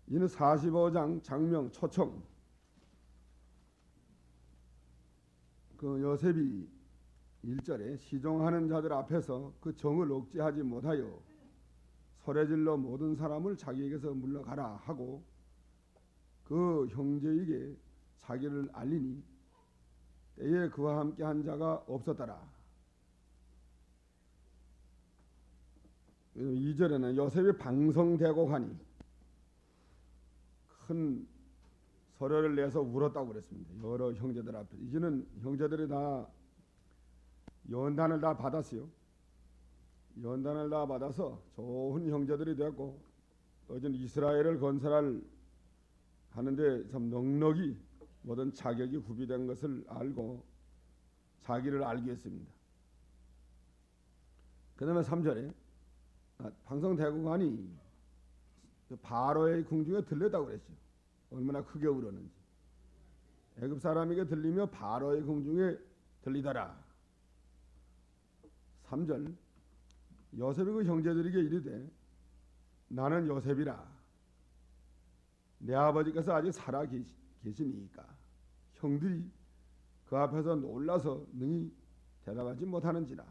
이는 45장 장명 초청 그 요셉이 1절에 시종하는 자들 앞에서 그 정을 억제하지 못하여 소리질러 모든 사람을 자기에게서 물러가라 하고 그 형제에게 자기를 알리니 때에 그와 함께 한 자가 없었더라. 2절에는 요셉이 방성되고 하니 큰 소리를 내서 울었다고 그랬습니다. 여러 형제들 앞에. 이제는 형제들이 다 연단을 다 받았어요. 연단을 다 받아서 좋은 형제들이 되었고 어제는 이스라엘을 건설할 하는데 참 넉넉히 모든 자격이 구비된 것을 알고 자기를 알게 했습니다. 그 다음에 3절에 방성대국왕이 그 바로의 궁중에 들렸다고 그랬죠. 얼마나 크게 울었는지. 애굽 사람에게 들리며 바로의 궁중에 들리더라. 3절 요셉이 그 형제들에게 이르되 나는 요셉이라 내 아버지께서 아직 살아 계시니까 형들이 그 앞에서 놀라서 능히 대답하지 못하는지라.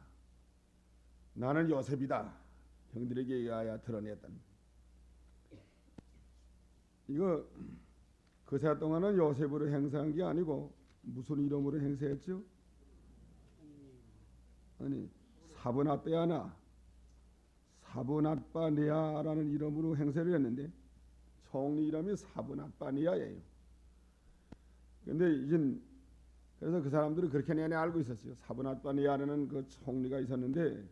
나는 요셉이다. 형들에게 의하여 드러냈다는. 이거 그새 동안은 요셉으로 행세한 게 아니고 무슨 이름으로 행세했죠? 아니 사브낫베아나 사브낫바네아라는 이름으로 행세를 했는데 총리 이름이 사브낫바네아예요. 근데 이젠 그래서 그 사람들은 그렇게 내내 알고 있었어요. 사브낫바네아라는 그 총리가 있었는데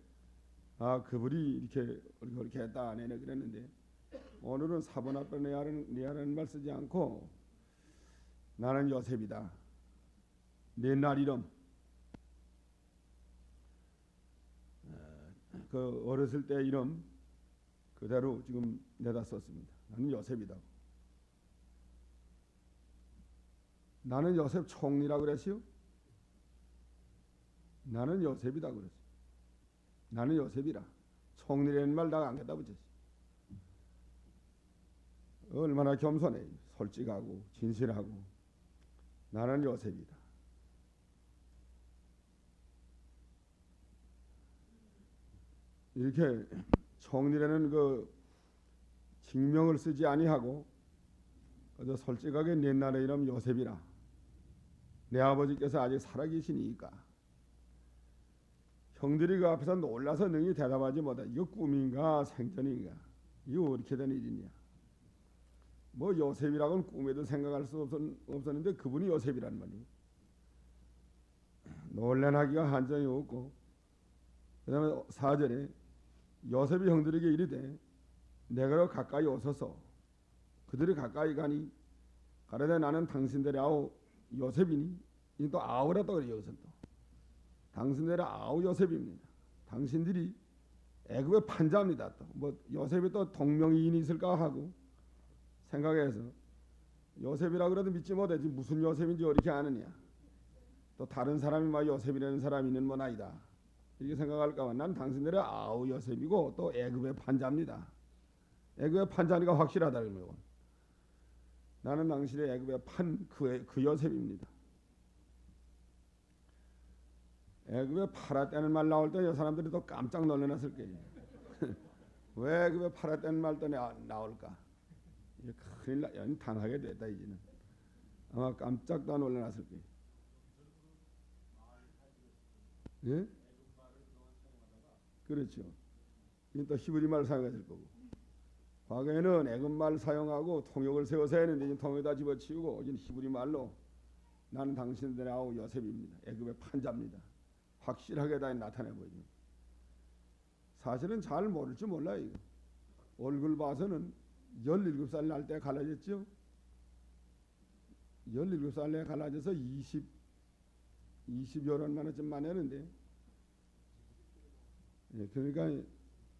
그분이 이렇게 했다 내내 그랬는데 오늘은 사브낫바네아라는 말 쓰지 않고 나는 요셉이다. 내 날 이름 그 어렸을 때 이름 그대로 지금 내다 썼습니다. 나는 요셉이다. 나는 요셉 총리라고 그랬어요? 나는 요셉이다 그랬어요. 나는 요셉이라. 총리라는 말 다 안 갖다 붙였어요. 얼마나 겸손해. 솔직하고 진실하고 나는 요셉이다. 이렇게 총리라는 그 직명을 쓰지 아니하고 그저 솔직하게 내 나라의 이름 요셉이라. 내 아버지께서 아직 살아계시니까 형들이 그 앞에서 놀라서 능히 대답하지 못해. 이거 꿈인가 생전인가? 이거 어떻게 된 일이냐? 뭐 요셉이라고는 꿈에도 생각할 수 없었는데 그분이 요셉이란 말이에요. 놀란하기가 한정이 없고 그 다음에 4절에 요셉이 형들에게 이르되 내가로 가까이 오소서. 그들이 가까이 가니 가라되 나는 당신들의 아우 요셉이니. 이 또 아우라 또 그래요. 여기서 또 당신들의 아우 요셉입니다. 당신들이 애굽의 판자입니다. 또 뭐 요셉이 또 동명이인이 있을까 하고 생각해서 요셉이라 그래도 믿지 못하지 무슨 요셉인지 어떻게 아느냐. 또 다른 사람이 막 요셉이라는 사람이 있는 건 아니다. 이렇게 생각할까봐 난 당신들의 아우 요셉이고 또 애굽의 판자입니다. 애굽의 판자니까 확실하다 그러면 나는 당신의 애굽의 그 요셉입니다. 애굽에 팔았다는 말 나올 때 이 사람들이 또 깜짝 놀라놨을 거예요. 왜 애굽에 팔았다는 말도 나올까? 큰일 당하게 됐다 이제는. 아마 깜짝 다 놀라놨을 거예요. 예? 그렇죠. 이건 또 히브리 말 사용했을 거고. 과거에는 애굽 말 사용하고 통역을 세워서 했는데 지금 통역다 집어치우고 이제 히브리 말로 나는 당신들의 아우 요셉입니다. 애굽의 판자입니다. 확실하게 다 나타내 보이죠. 사실은 잘 모를 줄 몰라요. 이거. 얼굴 봐서는 17살 날 때 갈라졌죠. 17살에 갈라져서 20여 년 만에쯤 만났는데 그러니까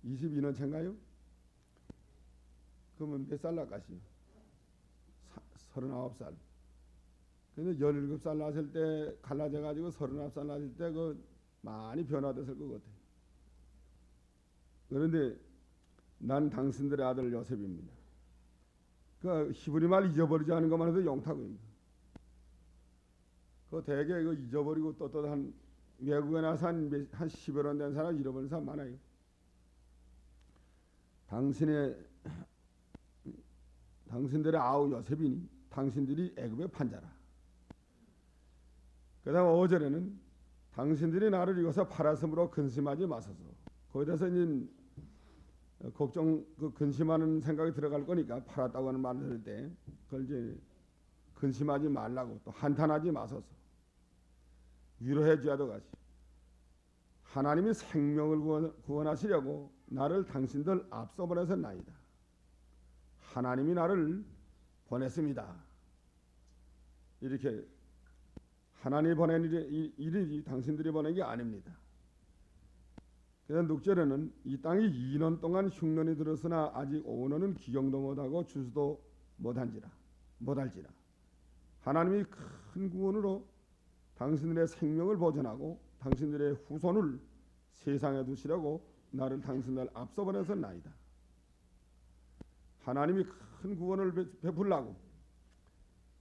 22년 차인가요? 그러면 몇 살 나가시요? 39살. 근데 17살 났을 때 갈라져 가지고 39살 났을 때 그 많이 변화됐을 것 같아요. 그런데 난 당신들의 아들 요셉입니다. 그 히브리 말 잊어버리지 않은 것만 해도 영탁입니다. 그 대개 그 잊어버리고 또 한 외국에 나서 한 10여 년 된 사람 잃어버린 사람 많아요. 당신들의 아우 요셉이니 당신들이 애굽의 판자라. 그다음 5절에는 당신들이 나를 이것에 팔았으므로 근심하지 마소서. 거기에 대해서 이제 걱정 근심하는 생각이 들어갈 거니까 팔았다고 하는 말을 들을 때 그걸 이제 근심하지 말라고 또 한탄하지 마소서. 위로해 줘야도 같이 하나님이 생명을 구원하시려고 나를 당신들 앞서 보내셨나이다. 하나님이 나를 보냈습니다. 이렇게 하나님이 보낸 일이 당신들이 보낸 게 아닙니다. 그래서 6절에는 이 땅이 2년 동안 흉년이 들었으나 아직 5년은 기경도 못하고 주수도 못할지라 하나님이 큰 구원으로 당신들의 생명을 보존하고 당신들의 후손을 세상에 두시려고 나를 당신들 앞서 보내셨나이다. 하나님이 큰 구원을 베풀라고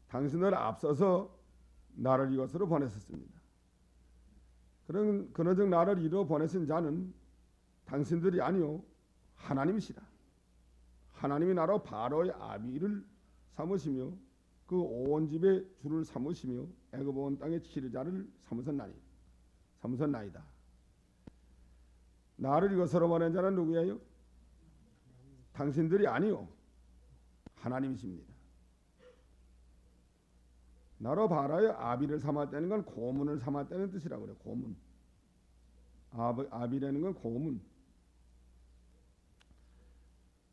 당신들 앞서서 나를 이것으로 보내셨습니다. 그런즉 나를 이루어 보내신 자는 당신들이 아니요 하나님이시라. 하나님이 나로 바로의 아비를 삼으시며 그 온 집의 주를 삼으시며 애굽 온 땅의 치르자를 삼으셨나이다. 나를 이것으로 보낸 자는 누구예요? 당신들이 아니요 하나님이십니다. 나로 바라의 아비를 삼았다는 건 고문을 삼았다는 뜻이라고 그래요. 고문. 아비라는 건 고문.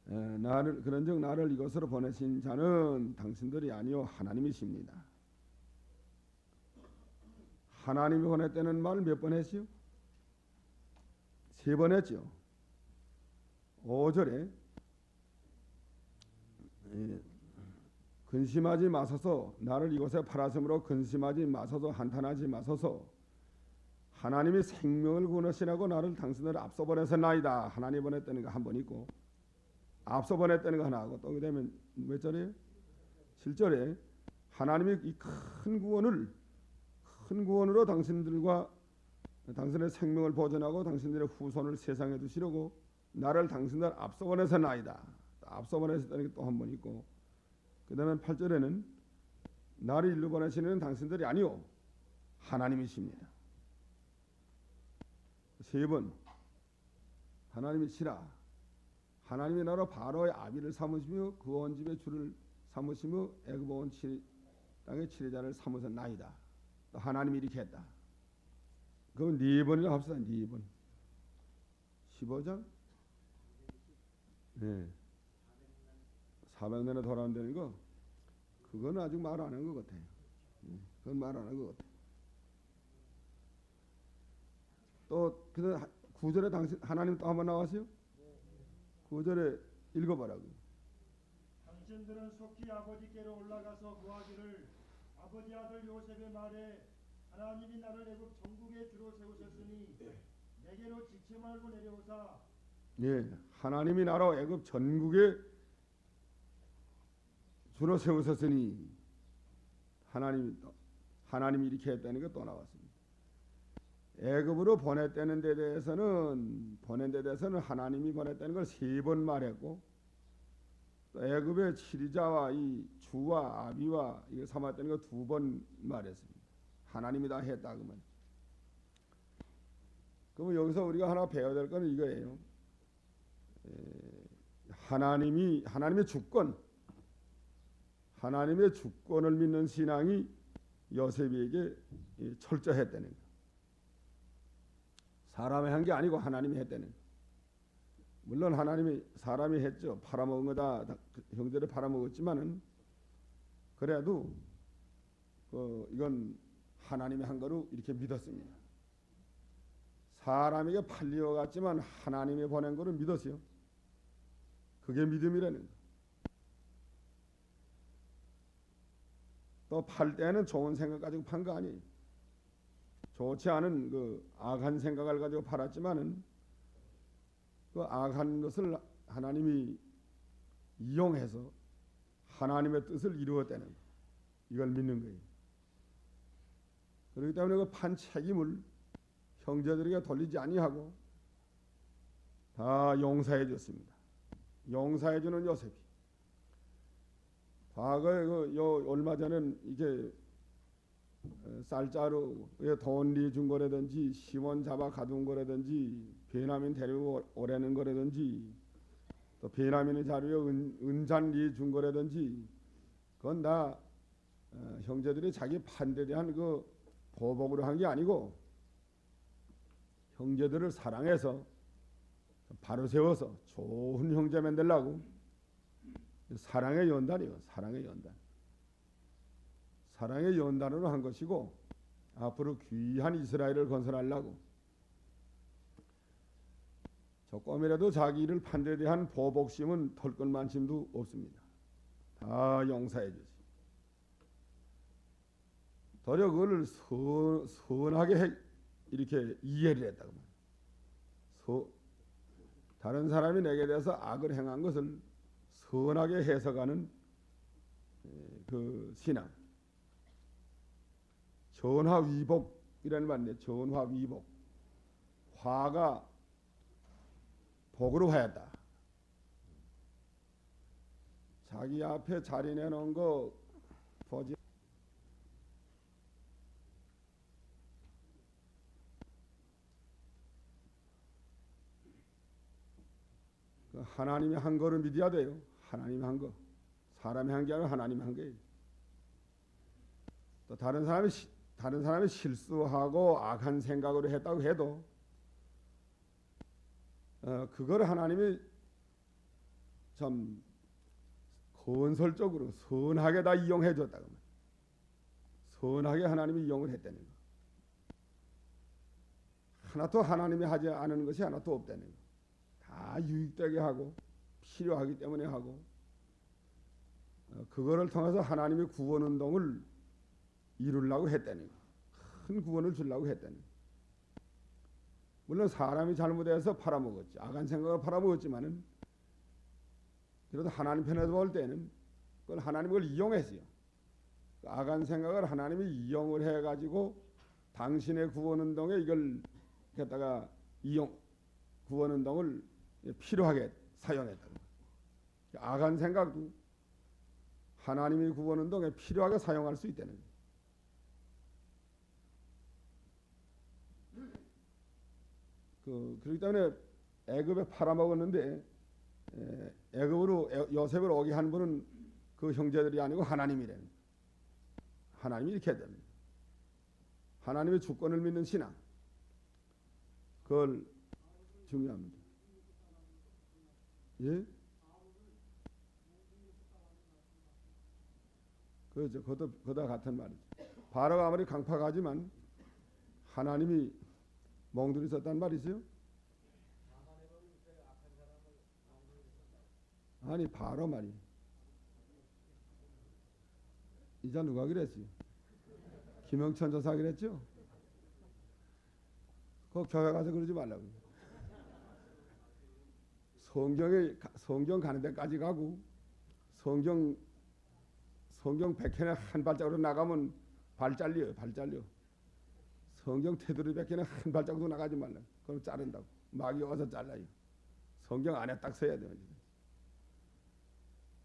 그런즉 나를 이것으로 보내신 자는 당신들이 아니요 하나님이십니다. 하나님이 보냈다는 말 몇 번 했지요? 3번 했죠. 5절에 근심하지 마소서. 나를 이곳에 팔았으므로 근심하지 마소서. 한탄하지 마소서. 하나님이 생명을 구원하시라고 나를 당신을 앞서 보내셨나이다. 하나님 보냈다는 거 한 번 있고 앞서 보냈다는 거 하나 하고 또 그다음에 몇 절이에요? 7절에 하나님이 이 큰 구원으로 당신들과 당신의 생명을 보존하고 당신들의 후손을 세상에 두시려고 나를 당신들 앞서 보내셨나이다. 앞서 보내셨다는 게 또 한 번 있고 그 다음에 8절에는 나를 일로 보내시는 당신들이 아니요 하나님이십니다. 3번 하나님이시라. 하나님이 나로 바로의 아비를 삼으시며 그 온 집의 주를 삼으시며 애굽 온 땅의 치리자를 삼으셨나이다. 또 하나님이 이렇게 했다. 그럼 4번이라고 합시다. 4번. 15장? 네. 400년에 돌아온다는 거 그건 아직 말 안 한 것 같아요. 그건 말 안 한 것 같아요. 또 그다음 9절에 당신 하나님 또 한번 나왔어요. 9절에 읽어보라고. 당신들은 속히 아버지께로 올라가서 구하기를 아버지 아들 요셉의 말에 하나님이 나를 애굽 전국에 주로 세우셨으니 내게로 지체 말고 내려오사. 예, 하나님이 나로 애굽 전국에 주로 세우셨으니 하나님이 이렇게 했다는 게 또 나왔습니다. 애굽으로 보냈다는 데 대해서는 하나님이 보냈다는 걸 3번 말했고 또 애굽의 치리자와 이 주와 아비와 이거 삼았다는 거 2번 말했습니다. 하나님이 다 했다 그러면. 그럼 여기서 우리가 하나 배워야 될 거는 이거예요. 하나님의 주권을 믿는 신앙이 요셉에게 철저했다는 거. 사람이 한 게 아니고 하나님이 했다는 거. 물론 사람이 했죠. 팔아먹은 거다 형제를 팔아먹었지만은 그래도 이건 하나님이 한 거로 이렇게 믿었습니다. 사람에게 팔려 갔지만 하나님이 보낸 거를 믿었어요. 그게 믿음이라는 거. 또 팔 때는 좋은 생각 가지고 판 거 아니에요. 좋지 않은 그 악한 생각을 가지고 팔았지만은 그 악한 것을 하나님이 이용해서 하나님의 뜻을 이루었다는 거. 이걸 믿는 거예요. 그렇기 때문에 그 판 책임을 형제들에게 돌리지 아니하고 다 용서해 줬습니다. 용서해 주는 요셉이 과거에 얼마 전엔 이게 쌀자루에 돈리 준 거라든지 시몬 잡아 가둔 거라든지 베냐민 데리고 오라는 거라든지 또 베냐민의 자루에 은잔리 준 거라든지 그건 다 형제들이 자기 판대에 대한 그 보복으로 한 게 아니고 형제들을 사랑해서 바로 세워서 좋은 형제 만들라고 사랑의 연단이요. 사랑의 연단. 사랑의 연단으로 한 것이고 앞으로 귀한 이스라엘을 건설하려고 조금이라도 자기를 판대에 대한 보복심은 털끝만침도 없습니다. 다 용서해 주지. 도리어 그걸 선하게 이렇게 이해를 했다고 말이야. 다른 사람이 내게 대해서 악을 행한 것을 선하게 해석하는 그 신앙. 전화위복이라는 말인데 전화위복. 화가 복으로 하였다. 자기 앞에 자리 내놓은 거 보지. 하나님이 한 거를 믿어야 돼요. 하나님이 한 거. 사람이 한 게 아니라 하나님이 한 거예요. 또 다른 사람이 실수하고 악한 생각으로 했다고 해도 그걸 하나님이 참 건설적으로 선하게 다 이용해 줬다고 말이에요. 선하게 하나님이 이용을 했다는 거. 하나도 하나님이 하지 않은 것이 하나도 없다는 거. 다 유익되게 하고 필요하기 때문에 하고 그거를 통해서 하나님의 구원운동을 이루려고 했다는 거. 큰 구원을 주려고 했다는 거. 물론 사람이 잘못해서 팔아먹었지. 악한 생각을 팔아먹었지만은 그래도 하나님 편에서 볼 때는 그걸 하나님이 그걸 이용했어요. 악한 생각을 하나님이 이용을 해가지고 당신의 구원운동에 이걸 갖다가 구원운동을 필요하게 사용했다는 거예요. 악한 생각도 하나님의 구원운동에 필요하게 사용할 수 있다는 거예요. 그렇기 때문에 애굽에 팔아먹었는데 애굽으로 요셉을 오게 한 분은 그 형제들이 아니고 하나님이래는 거예요. 하나님이 이렇게 해야 됩니다. 하나님의 주권을 믿는 신앙. 그걸 중요합니다. 예? 그렇죠. 그것도 같은 말이죠. 바로가 아무리 강팍하지만 하나님이 멍들이 썼단 말이죠. 아니 바로 말이. 이자 누가 그랬지? 김영천 저사 그랬죠? 그 교회 가서 그러지 말라고. 성경 가는 데까지 가고 성경 100회나 한 발짝으로 나가면 발 잘려요. 발 잘려. 성경 테두리 100회나 한 발짝도 나가지 말라. 그럼 자른다고. 막이 와서 잘라요. 성경 안에 딱 서야 돼요.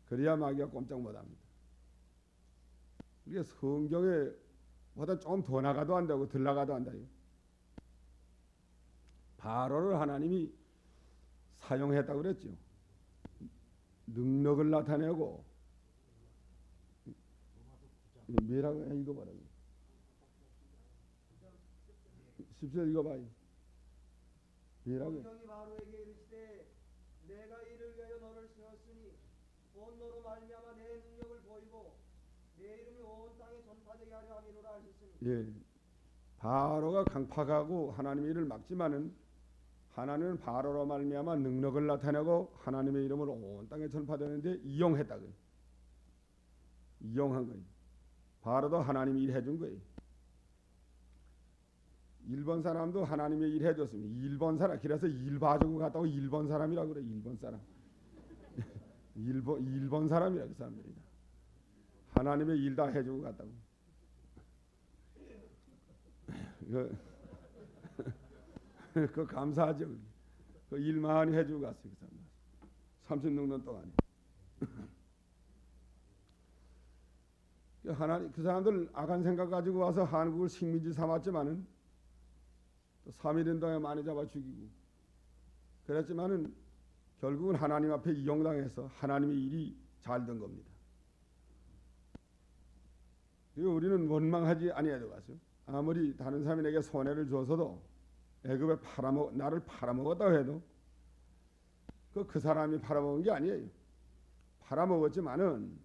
그래야 마귀가 꼼짝 못합니다. 이게 성경에 보다 조금 더 나가도 한다고 덜 나가도 한다요. 바로를 하나님이 사용했다고 그랬죠. 능력을 나타내고 뭐라고 해 읽어봐라고. 10절 읽어봐요. 뭐라고? 성령이 바로에게 이르시되 내가 이를 위하여 너를 세웠으니 곧 너로 말미암아 내 능력을 보이고 내 이름이 온 땅에 전파되게 하려 함이로라 하셨으니. 예, 바로가 강팍하고 하나님의 일을 막지만은 하나님은 바로로 말미암아 능력을 나타내고 하나님의 이름을 온 땅에 전파되는데 이용했다고요. 이용한 거예요. 바로도 하나님이 일해준 거예요. 일본 사람도 하나님의 일 해줬습니다. 일본 사람, 그래서 일 봐주고 갔다고 일본 사람이라고 그래. 일본 사람. 일본 사람이라 그 사람들이다. 하나님의 일 다 해주고 갔다고. 그 감사하죠. 그 일 많이 해주고 갔어요. 그 사람 36년 동안. 하나님 그 사람들 악한 생각 가지고 와서 한국을 식민지 삼았지만은 또 3.1운동에 많이 잡아 죽이고 그랬지만은 결국은 하나님 앞에 이용당해서 하나님의 일이 잘 된 겁니다. 그리고 우리는 원망하지 아니해도 가죠. 아무리 다른 사람에게 손해를 줘서도 애굽에 나를 팔아먹었다고 해도 그 사람이 팔아먹은 게 아니에요. 팔아먹었지만은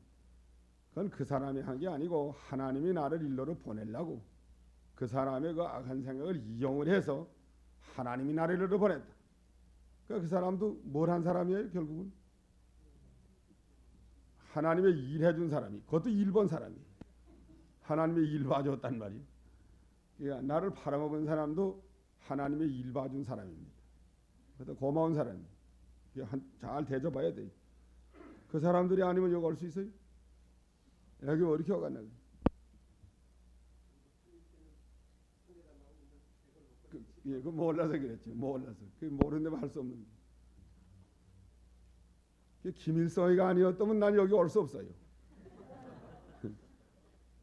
그건 그 사람이 한 게 아니고 하나님이 나를 일로로 보내려고 그 사람의 그 악한 생각을 이용을 해서 하나님이 나를 일로로 보냈다. 그 사람도 뭘 한 사람이에요? 결국은 하나님의 일 해준 사람이, 그것도 일본 사람이 하나님의 일 봐줬단 말이에요. 그러니까 나를 팔아먹은 사람도 하나님의 일 봐준 사람입니다. 그래서 고마운 사람이에요. 잘 대접해야 돼요. 그 사람들이 아니면 여기 올 수 있어요? 여기 어떻게 오겠나? 그 몰라서 그랬죠. 몰라서. 그 모르는데 할 수 없는. 김일성이가 아니었다면 난 여기 올 수 없어요.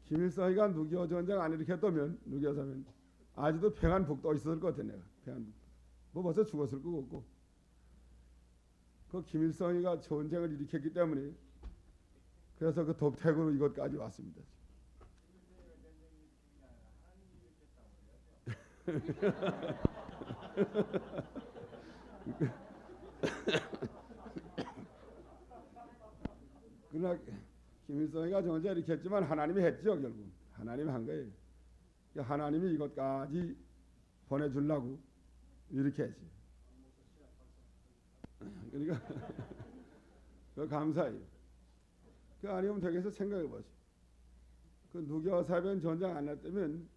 김일성이가 6.25 전쟁 안 일으켰다면 6.25면 아직도 평안북도 있었을 것 같아. 내가 평안북도. 뭐 벌써 죽었을 거고 없고. 그 김일성이가 전쟁을 일으켰기 때문에 그래서 그 덕택으로 이것까지 왔습니다. 그러나 김일성이가 전쟁 일으켰지만 하나님이 했죠. 결국 하나님이 한 거예요. 하나님이 이것까지 보내주려고 이렇게 했지. 그러니까 그 감사해요. 그 아니면 되겠어. 생각해 보시. 그 6.25 전쟁 안 했다면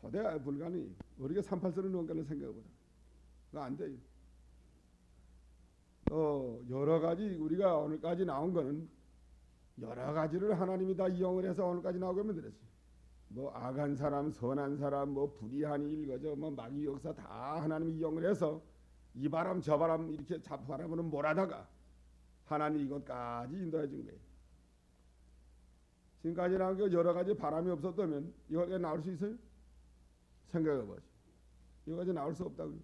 도대체 불가능해. 우리가 38선을 넣은 거를 생각해 보자. 그거 안 돼요. 여러 가지 우리가 오늘까지 나온 거는 여러 가지를 하나님이 다 이용을 해서 오늘까지 나오게 만들었어요. 뭐 악한 사람, 선한 사람, 뭐 불의한 일, 그저 뭐 마귀 역사 다 하나님이 이용을 해서 이 바람 저 바람 이렇게 바람으로 몰아다가 하나님이 이것까지 인도해 준 거예요. 지금까지 나온 게 여러 가지 바람이 없었다면 이거까지 나올 수 있어요? 생각해 보시죠. 이거까지 나올 수 없다고요.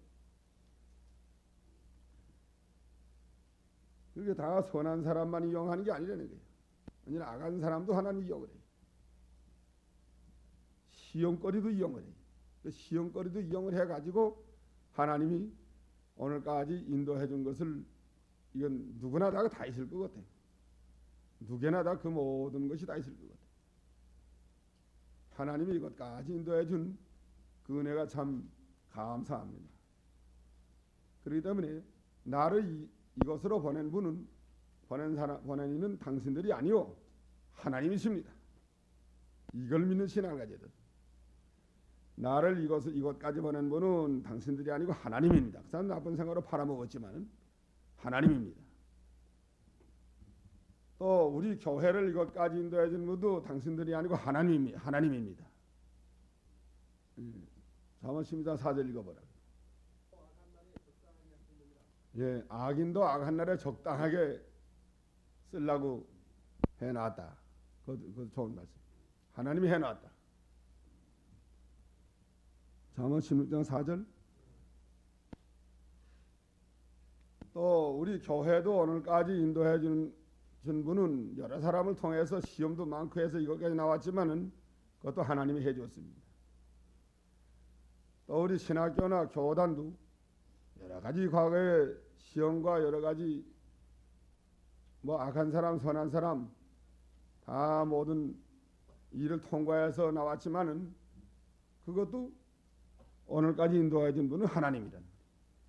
그게 다 선한 사람만 이용하는 게 아니라는 거예요. 아니 악한 사람도 하나님 이용을 해요. 시험거리도 이용을 해요. 그 시험거리도 이용을 해가지고 하나님이 오늘까지 인도해 준 것을 이건 누구나 다 있을 것 같아요. 누구나 다 그 모든 것이 다 있을 것 같아요. 하나님이 이것까지 인도해 준 그 은혜가 참 감사합니다. 그렇기 때문에 나를 이것으로 보낸 분은 보낸 이는 당신들이 아니요 하나님이십니다. 이걸 믿는 신앙을 가져야 돼. 나를 이것까지 보낸 분은 당신들이 아니고 하나님입니다. 그 사람 나쁜 생각으로 팔아먹었지만 하나님입니다. 또 우리 교회를 이것까지 인도해 준 분도 당신들이 아니고 하나님입니다. 잠언 12장 4절 읽어보라. 예, 악인도 악한 날에 적당하게 쓰려고 해놨다. 그것도 좋은 말씀. 하나님이 해놨다. 잠언 16장 4절. 또 우리 교회도 오늘까지 인도해 준 분은 여러 사람을 통해서 시험도 많고 해서 이것까지 나왔지만은 그것도 하나님이 해줬습니다. 또 우리 신학교나 교단도 여러 가지 과거의 시험과 여러 가지 뭐 악한 사람, 선한 사람 다 모든 일을 통과해서 나왔지만은 그것도 오늘까지 인도해 준 분은 하나님이다.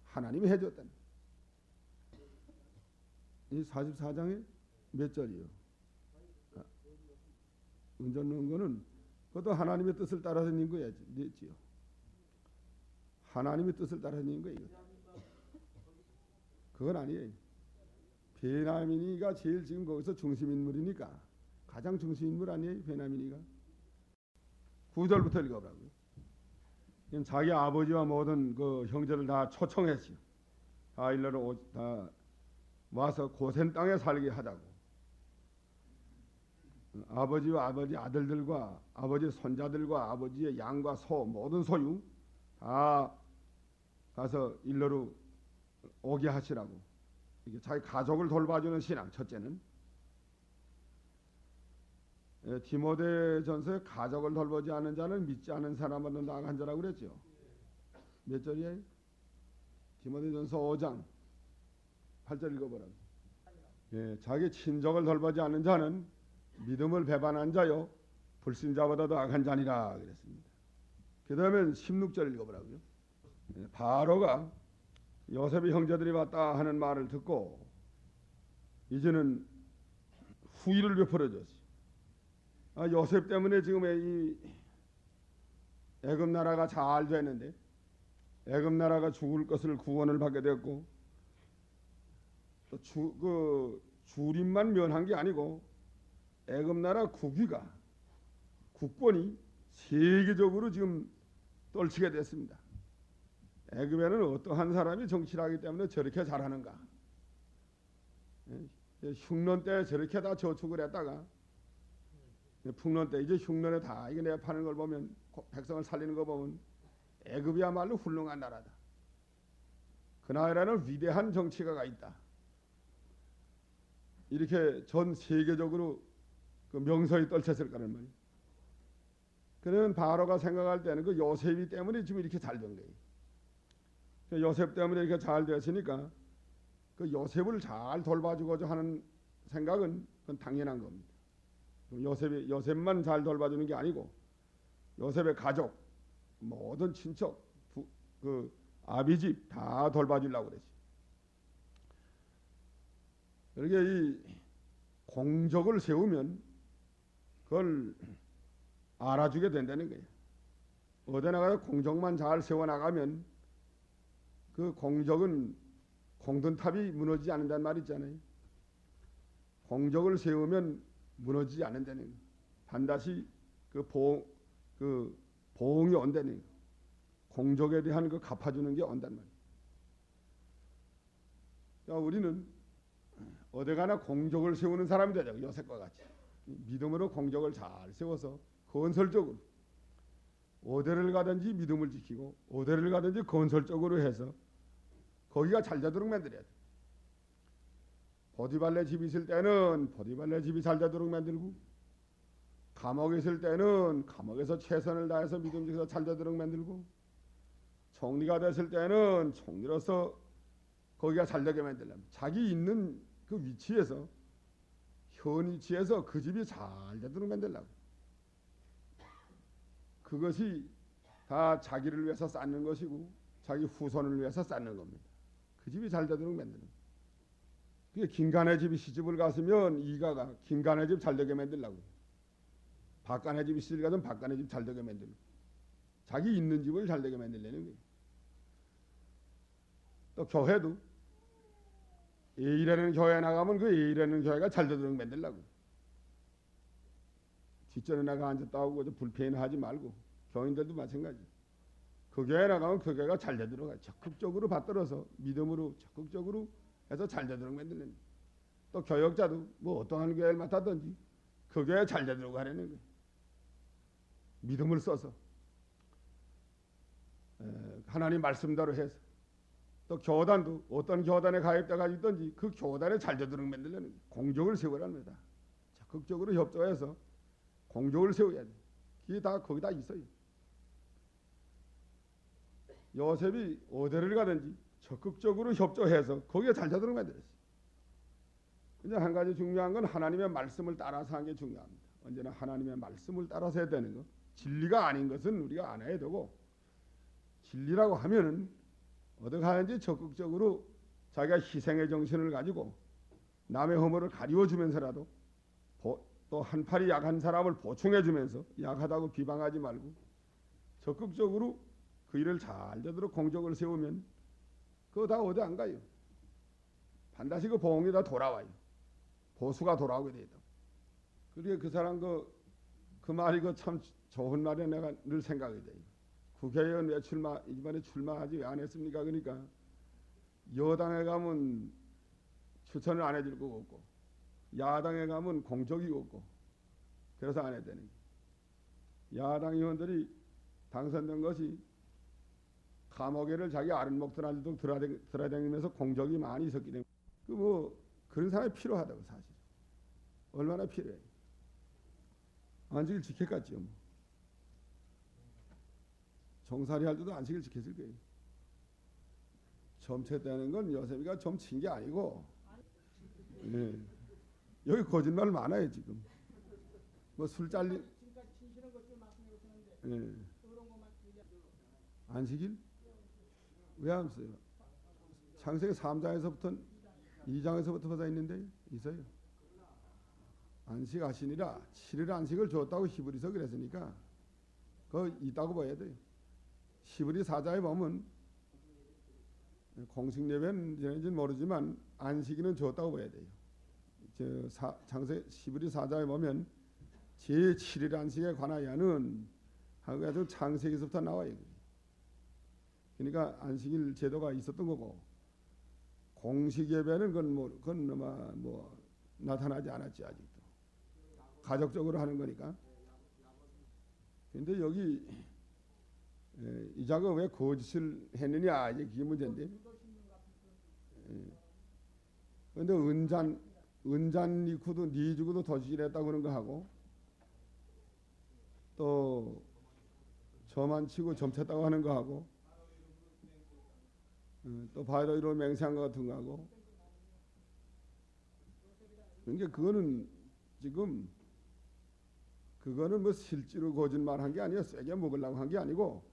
하나님이 해줬다. 이 44장에 몇 절이요? 운전 넣은 거는 그것도 하나님의 뜻을 따라서 낸 거였지요. 하나님의 뜻을 따라서 낸 거예요. 그건 아니에요. 베냐민이가 제일 지금 거기서 중심 인물이니까 가장 중심인물 아니에요? 베냐민이가. 9절부터 읽어보라고요. 자기 아버지와 모든 그 형제를 다 초청했어요. 다 일러로 다 와서 고센 땅에 살게 하자고. 아버지와 아버지 아들들과 아버지 손자들과 아버지의 양과 소 모든 소유 다 가서 일러로 오게 하시라고. 이게 자기 가족을 돌봐주는 신앙. 첫째는 디모데전서에 가족을 돌보지 않는 자는 믿지 않은 사람보다 나아간 자라고 그랬죠. 몇 절이에요? 디모데전서 5장 8절 읽어보라고. 자기 친족을 돌보지 않는 자는 믿음을 배반한 자요 불신자보다도 악한 자니라 그랬습니다. 그 다음에 16절 읽어보라고요. 바로가 요셉의 형제들이 왔다 하는 말을 듣고 이제는 후일을 베풀어줬어요. 요셉 때문에 지금 이 애굽 나라가 잘 됐는데 애굽 나라가 죽을 것을 구원을 받게 됐고 또 주림만 면한 게 아니고 애굽 나라 국권이 세계적으로 지금 떨치게 됐습니다. 애굽에는 어떠한 사람이 정치를 하기 때문에 저렇게 잘하는가? 흉년 때 저렇게 다 저축을 했다가 풍년 때 이제 흉년에 다 이게 내 파는 걸 보면 백성을 살리는 거 보면 애굽이야말로 훌륭한 나라다. 그 나라에는 위대한 정치가가 있다. 이렇게 전 세계적으로 그 명성이 떨쳤을 거란 말이에요. 그러면 바로가 생각할 때는 그 요셉이 때문에 지금 이렇게 잘 된 거예요. 요셉 때문에 이렇게 잘 됐으니까 그 요셉을 잘 돌봐주고자 하는 생각은 그건 당연한 겁니다. 요셉만 잘 돌봐주는 게 아니고 요셉의 가족, 모든 친척, 그 아비집 다 돌봐주려고 그랬지. 그러게 이 공적을 세우면 그걸 알아주게 된다는 거예요. 어디 나가서 공적만 잘 세워나가면 그 공적은 공든탑이 무너지지 않는다는 말 있잖아요. 공적을 세우면 무너지지 않는다는 거예요. 반드시 그 보응이 온다는 거예요. 공적에 대한 그 갚아주는 게 온단 말이에요. 그러니까 우리는 어디 가나 공적을 세우는 사람이 되자고. 요셉과 같이 믿음으로 공적을 잘 세워서 건설적으로 어디를 가든지 믿음을 지키고 어디를 가든지 건설적으로 해서 거기가 잘 되도록 만들어야 돼. 보디발레 집이 있을 때는 보디발레 집이 잘 되도록 만들고 감옥에 있을 때는 감옥에서 최선을 다해서 믿음 지켜서 잘 되도록 만들고 총리가 됐을 때는 총리로서 거기가 잘 되게 만들려면 자기 있는 그 위치에서 현 위치에서 그 집이 잘 되도록 만들려고. 그것이 다 자기를 위해서 쌓는 것이고 자기 후손을 위해서 쌓는 겁니다. 그 집이 잘 되도록 만드는 거예요. 그게 김간의 집이 시집을 갔으면 이가가 김간의 집 잘 되게 만들려고. 박간의 집이 시집을 가면 박간의 집 잘 되게 만들고 자기 있는 집을 잘 되게 만들려는 거예요. 또 교회도 A라는 교회에 나가면 그 A라는 교회가 잘 되도록 만들려고. 뒷전에 나가 앉았다 오고 불편하지 말고 교인들도 마찬가지. 그 교회에 나가면 그 교회가 잘 되도록 적극적으로 받들어서 믿음으로 적극적으로 해서 잘 되도록 만들는. 또 교역자도 뭐 어떠한 교회를 맡았든지 그 교회 잘 되도록 하려는 거예요. 믿음을 써서 하나님 말씀대로 해서. 또 교단도 어떤 교단에 가입돼가 있든지 그 교단에 잘 되도록 만들려는 거예요. 공적을 세우랍니다. 적극적으로 협조해서 공적을 세워야 돼. 그게 다 거기 다 있어요. 요셉이 어디를 가든지 적극적으로 협조해서 거기에 잘 되도록 만들었어요. 이제 한 가지 중요한 건 하나님의 말씀을 따라서 하는 게 중요합니다. 언제나 하나님의 말씀을 따라서 해야 되는 거. 진리가 아닌 것은 우리가 안 해야 되고 진리라고 하면은 어디 가든지 적극적으로 자기가 희생의 정신을 가지고 남의 허물을 가리워주면서라도 또 한 팔이 약한 사람을 보충해주면서 약하다고 비방하지 말고 적극적으로 그 일을 잘 되도록 공적을 세우면 그거 다 어디 안 가요. 반드시 그 보응이 다 돌아와요. 보수가 돌아오게 돼 있다. 그게 그 사람 그 말이 그 참 좋은 말에 내가 늘 생각이 돼. 국회의원 왜 이번에 출마하지 왜 안 했습니까? 그러니까 여당에 가면 추천을 안 해줄 거고 없고 야당에 가면 공적이 없고 그래서 안 했다는 거예요. 야당 의원들이 당선된 것이 감옥에를 자기 아랫목들한테도 들어다니면서 공적이 많이 있었기 때문에 그런 사람이 필요하다고 사실. 얼마나 필요해. 안식일 지켰겠지요. 뭐. 종살이 할 때도 안식일 지켰을 거예요. 점쳤다는 건 요셉이가 점친 게 아니고 예. 여기 거짓말 많아요 지금. 뭐 술 잘리 예. 안식일? 왜 안 써요? 창세기 3장에서부터 2장에서부터 받아 있는데 있어요. 안식하시니라 7일 안식을 줬다고 히브리서 그랬으니까 그거 있다고 봐야 돼요. 히브리 4장에 보면 공식 예배는 모르지만 안식일은 줬다고 봐야 돼요. 창세 히브리 4장에 보면 제7일 안식에 관하여는 하고 해서 창세기서부터 나와요. 그러니까 안식일 제도가 있었던 거고 공식 예배는 그건 아마 나타나지 않았지 아직도. 가족적으로 하는 거니까. 근데 여기 이자가 왜 거짓을 했느냐 이게 그게 문제인데. 근데 은잔 니쿠도 니 주고도 도시질했다고 그런 거 하고 또 저만 치고 점쳤다고 하는 거 하고 또 바이러로 맹세한 것 같은 거 하고 그러니까 그거는 뭐 실제로 거짓말한 게 아니야. 세게 먹으려고 한 게 아니고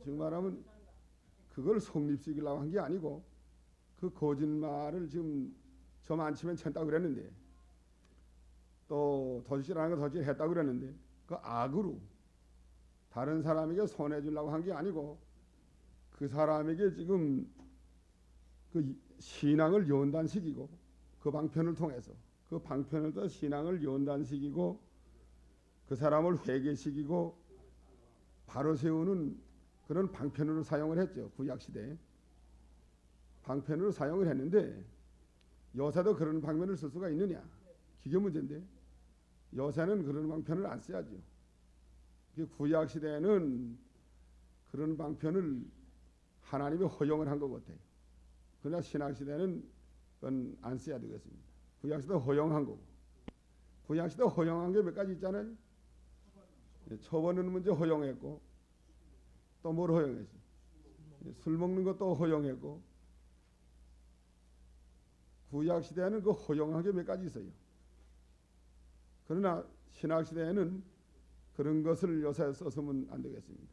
지금 말하면 그걸 성립시키려고 한 게 아니고 그 거짓말을 지금 점 안 치면 쳤다고 그랬는데 또 도시질하는 거 도시질했다고 그랬는데 그 악으로 다른 사람에게 손해주려고 한 게 아니고 그 사람에게 지금 그 신앙을 연단시키고 그 방편을 통해서 그 방편을 또 신앙을 연단시키고 그 사람을 회개시키고 바로 세우는 그런 방편으로 사용을 했죠. 구약시대에 방편으로 사용을 했는데 요새도 그런 방편을 쓸 수가 있느냐 그게 문제인데 요새는 그런 방편을 안 써야죠. 구약시대에는 그런 방편을 하나님이 허용을 한 것 같아요. 그러나 신약시대는 그건 안 써야 되겠습니다. 구약시대 허용한 거고 구약시대 허용한 게 몇 가지 있잖아요. 처벌하는 문제 허용했고 또 뭘 허용했어? 술 먹는 것도 허용했고 구약시대에는 그 허용한 게 몇 가지 있어요. 그러나 신약시대에는 그런 것을 요새 써서는 안 되겠습니다.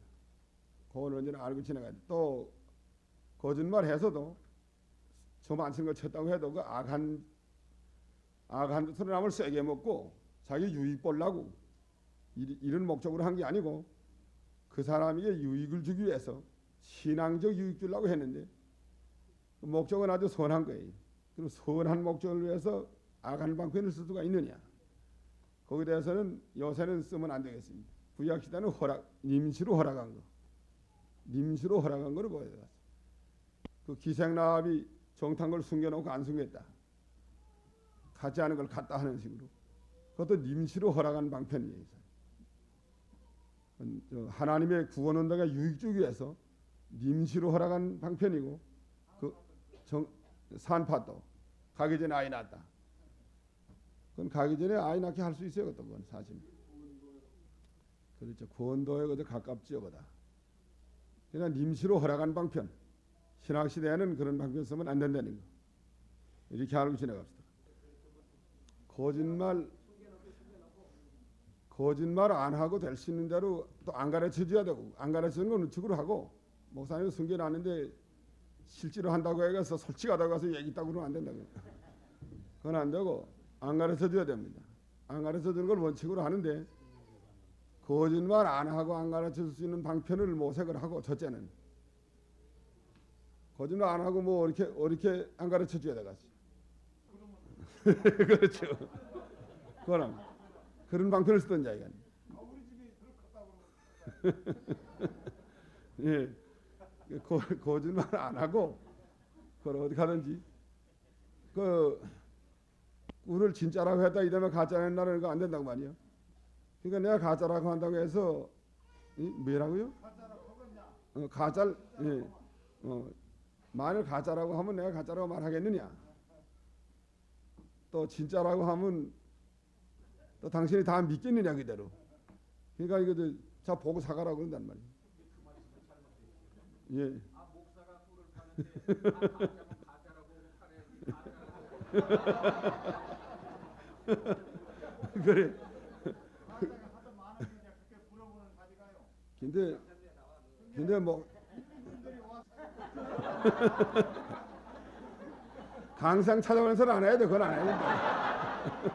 그건 언제나 알고 지나가야 돼. 또 거짓말해서도 저 많은 거 쳤다고 해도 그 악한 사람을 세게 먹고 자기 유익 보려고 이런 목적으로 한 게 아니고 그 사람에게 유익을 주기 위해서 신앙적 유익 주려고 했는데 그 목적은 아주 선한 거예요. 그럼 선한 목적을 위해서 악한 방편을 쓸 수가 있느냐? 거기에 대해서는 요새는 쓰면 안 되겠습니다. 구약시대는 임시로 허락한 거. 임시로 허락한 거를 보여야 돼. 그 기생나합이 정탄 걸 숨겨놓고 안 숨겼다. 갖지 않은 걸 갖다 하는 식으로. 그것도 임시로 허락한 방편이에요. 하나님의 구원 운동에 유익 주기 위해서 임시로 허락한 방편이고 그 산파도 가기 전에 아이 낳았다. 그건 가기 전에 아이 낳게 할 수 있어요. 그건 사실. 그렇죠. 구원도에 그저 가깝지요, 보다. 그냥 임시로 허락한 방편. 신학 시대에는 그런 방편 쓰면 안 된다는 거. 이렇게 알고 지나갑시다. 거짓말 안 하고 될 수 있는 대로 또 안 가르쳐 줘야 되고 안 가르치는 건 우측으로 하고 목사님 숨겨놨는데 실제로 한다고 해서 솔직하다고 해서 얘기 있다고 그러면 안 된다고. 그건 안 되고 안 가르쳐 줘야 됩니다. 안 가르쳐 주는 걸 원칙으로 하는데 거짓말 안 하고 안 가르쳐 줄 수 있는 방편을 모색을 하고 첫째는 거짓말 안 하고 뭐 이렇게 안 가르쳐 줘야 되겠지. 그렇죠. 그거는 그런 방편을 쓰던 자기가. 우리 집이 더 컸다고. 예, 거짓말 안 하고 그걸 어디 가든지 그 꿀을 진짜라고 했다 이러면 가짜는 나는 거 안 된다고 말이야. 그러니까 내가 가짜라고 한다고 해서 뭐라고요? 가짜 예, 만일 가짜라고 하면 내가 가짜라고 말하겠느냐? 또 진짜라고 하면 또 당신이 다 믿겠느냐 그대로. 그러니까 이거 자 보고 사가라고 그런단 말이야. 예. 아 목사가 꿀을 파는데 가짜라고 가짜라고 그래. 하도 많은데 그렇게 물어보는 가지가요. 근데 뭐 강상 찾아보면서는 안 해야 돼. 그건 안 해야 된다.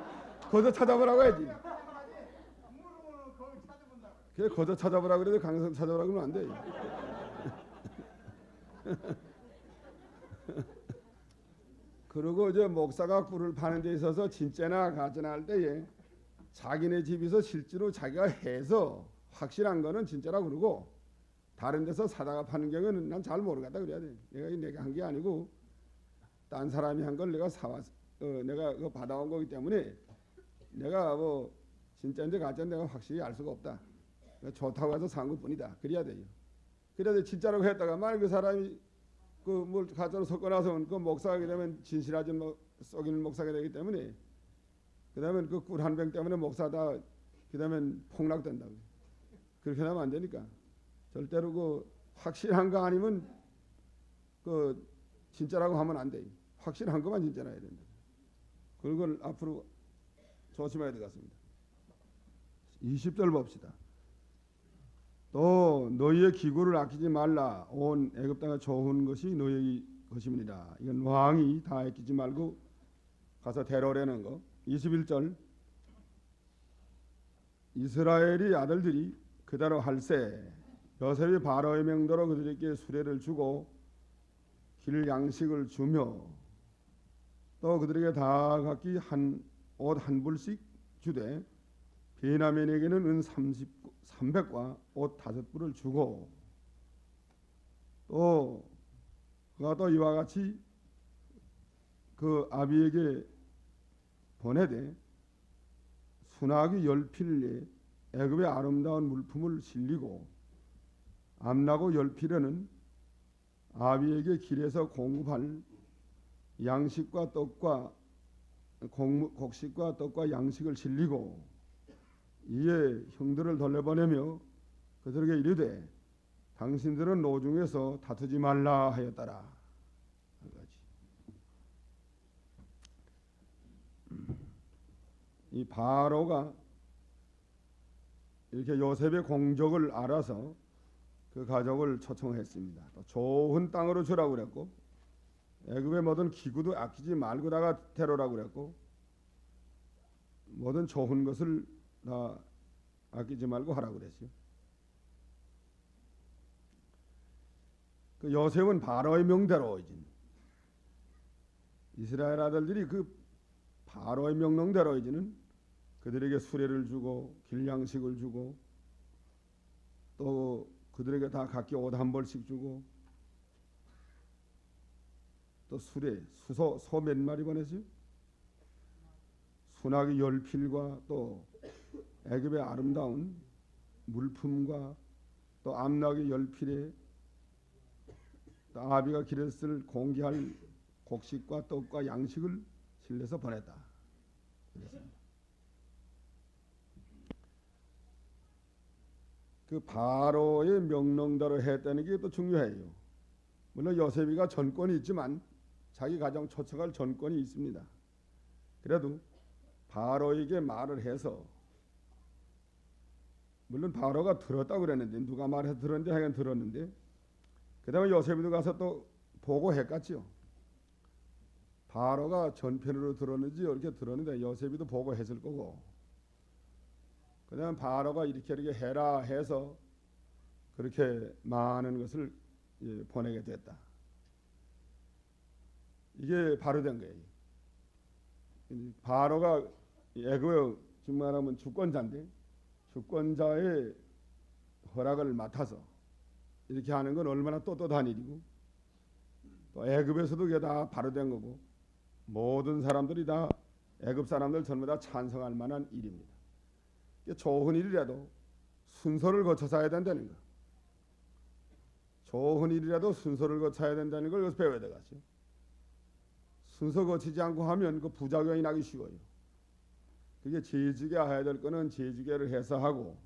거저 찾아보라고 해야지. 물어보는 거기 찾아본다고. 그래 거저 찾아보라고 그래도 강상 찾아보라고 하면 안 돼. 그리고 이제 목사가 꿀을 파는 데 있어서 진짜나 가짜나 할 때에 자기네 집에서 실제로 자기가 해서 확실한 거는 진짜라고 그러고 다른 데서 사다가 파는 경우는 난 잘 모르겠다 그래야 돼. 내가 한 게 아니고 딴 사람이 한 걸 내가 사왔 내가 그거 받아온 거기 때문에 내가 뭐 진짜인지 가짜인지 내가 확실히 알 수가 없다. 좋다고 해서 산 것뿐이다. 그래야 돼요. 그래야 진짜라고 했다가 만약 그 사람이 그 뭘 가짜로 섞어 놔서는 그 목사가 되면 진실하지 뭐 썩이는 목사가 되기 때문에 그다음에 그 꿀 한 병 때문에 목사다 그다음에 폭락된다고. 그렇게 하면 안 되니까 절대로 그 확실한 거 아니면 그 진짜라고 하면 안 돼. 확실한 것만 진짜라 해야 된다. 그걸 앞으로 조심해야 되겠습니다. 20절 봅시다. 또 너희의 기구를 아끼지 말라. 온 애굽 땅에 좋은 것이 너희 것입니다. 이건 왕이 다 아끼지 말고 가서 데려오라는 거. 21절 이스라엘이 아들들이 그대로 할세 요셉이 바로의 명대로 그들에게 수레를 주고 길 양식을 주며 또 그들에게 다 각기 옷 한 불씩 주되 베냐민에게는 은 300과 옷 5불을 주고 또 그가 또 이와 같이 그 아비에게 보내되 순하기 10필에 애굽의 아름다운 물품을 실리고 암나고 10필에는 아비에게 길에서 공급할 양식과 떡과 곡식과 떡과 양식을 실리고 이에 형들을 돌려보내며 그들에게 이르되 당신들은 노중에서 다투지 말라 하였더라. 이 바로가 이렇게 요셉의 공적을 알아서 그 가족을 초청했습니다. 또 좋은 땅으로 주라고 그랬고 애굽의 모든 기구도 아끼지 말고다가 데려오라고 그랬고 모든 좋은 것을 다 아끼지 말고 하라고 그랬어요. 그 요셉은 바로의 명대로 이스라엘 아들들이 그 바로의 명령대로 이제는 그들에게 수레를 주고 길양식을 주고 또 그들에게 다 각기 옷 한 벌씩 주고 또 수레 소 몇 마리 보냈어요? 순하기 10필과 또 애굽의 아름다운 물품과 또 암나귀 10필에 또 아비가 길에서 쓸 공기할 곡식과 떡과 양식을 실려서 보냈다. 그 바로의 명령대로 했다는 게 또 중요해요. 물론 요셉이가 전권이 있지만 자기 가정 초청할 전권이 있습니다. 그래도 바로에게 말을 해서 물론 바로가 들었다고 그랬는데 누가 말해서 들었는데 하여간 들었는데 그 다음에 요셉이도 가서 또 보고했겠죠. 바로가 전편으로 들었는지 이렇게 들었는데 요셉이도 보고했을 거고 그 다음에 바로가 이렇게 해라 해서 그렇게 많은 것을 보내게 됐다. 이게 바로 된 거예요. 바로가 애굽의 지금 말하면 주권자인데 주권자의 허락을 맡아서 이렇게 하는 건 얼마나 떳떳한 일이고 또 애굽에서도 그게 다 바로된 거고 모든 사람들이 다 애굽 사람들 전부 다 찬성할 만한 일입니다. 좋은 일이라도 순서를 거쳐서 해야 된다는 거. 좋은 일이라도 순서를 거쳐야 된다는 걸 여기서 배워야 되겠죠. 순서 거치지 않고 하면 그 부작용이 나기 쉬워요. 그게 제지게 해야 될 거는 제지게를 해서 하고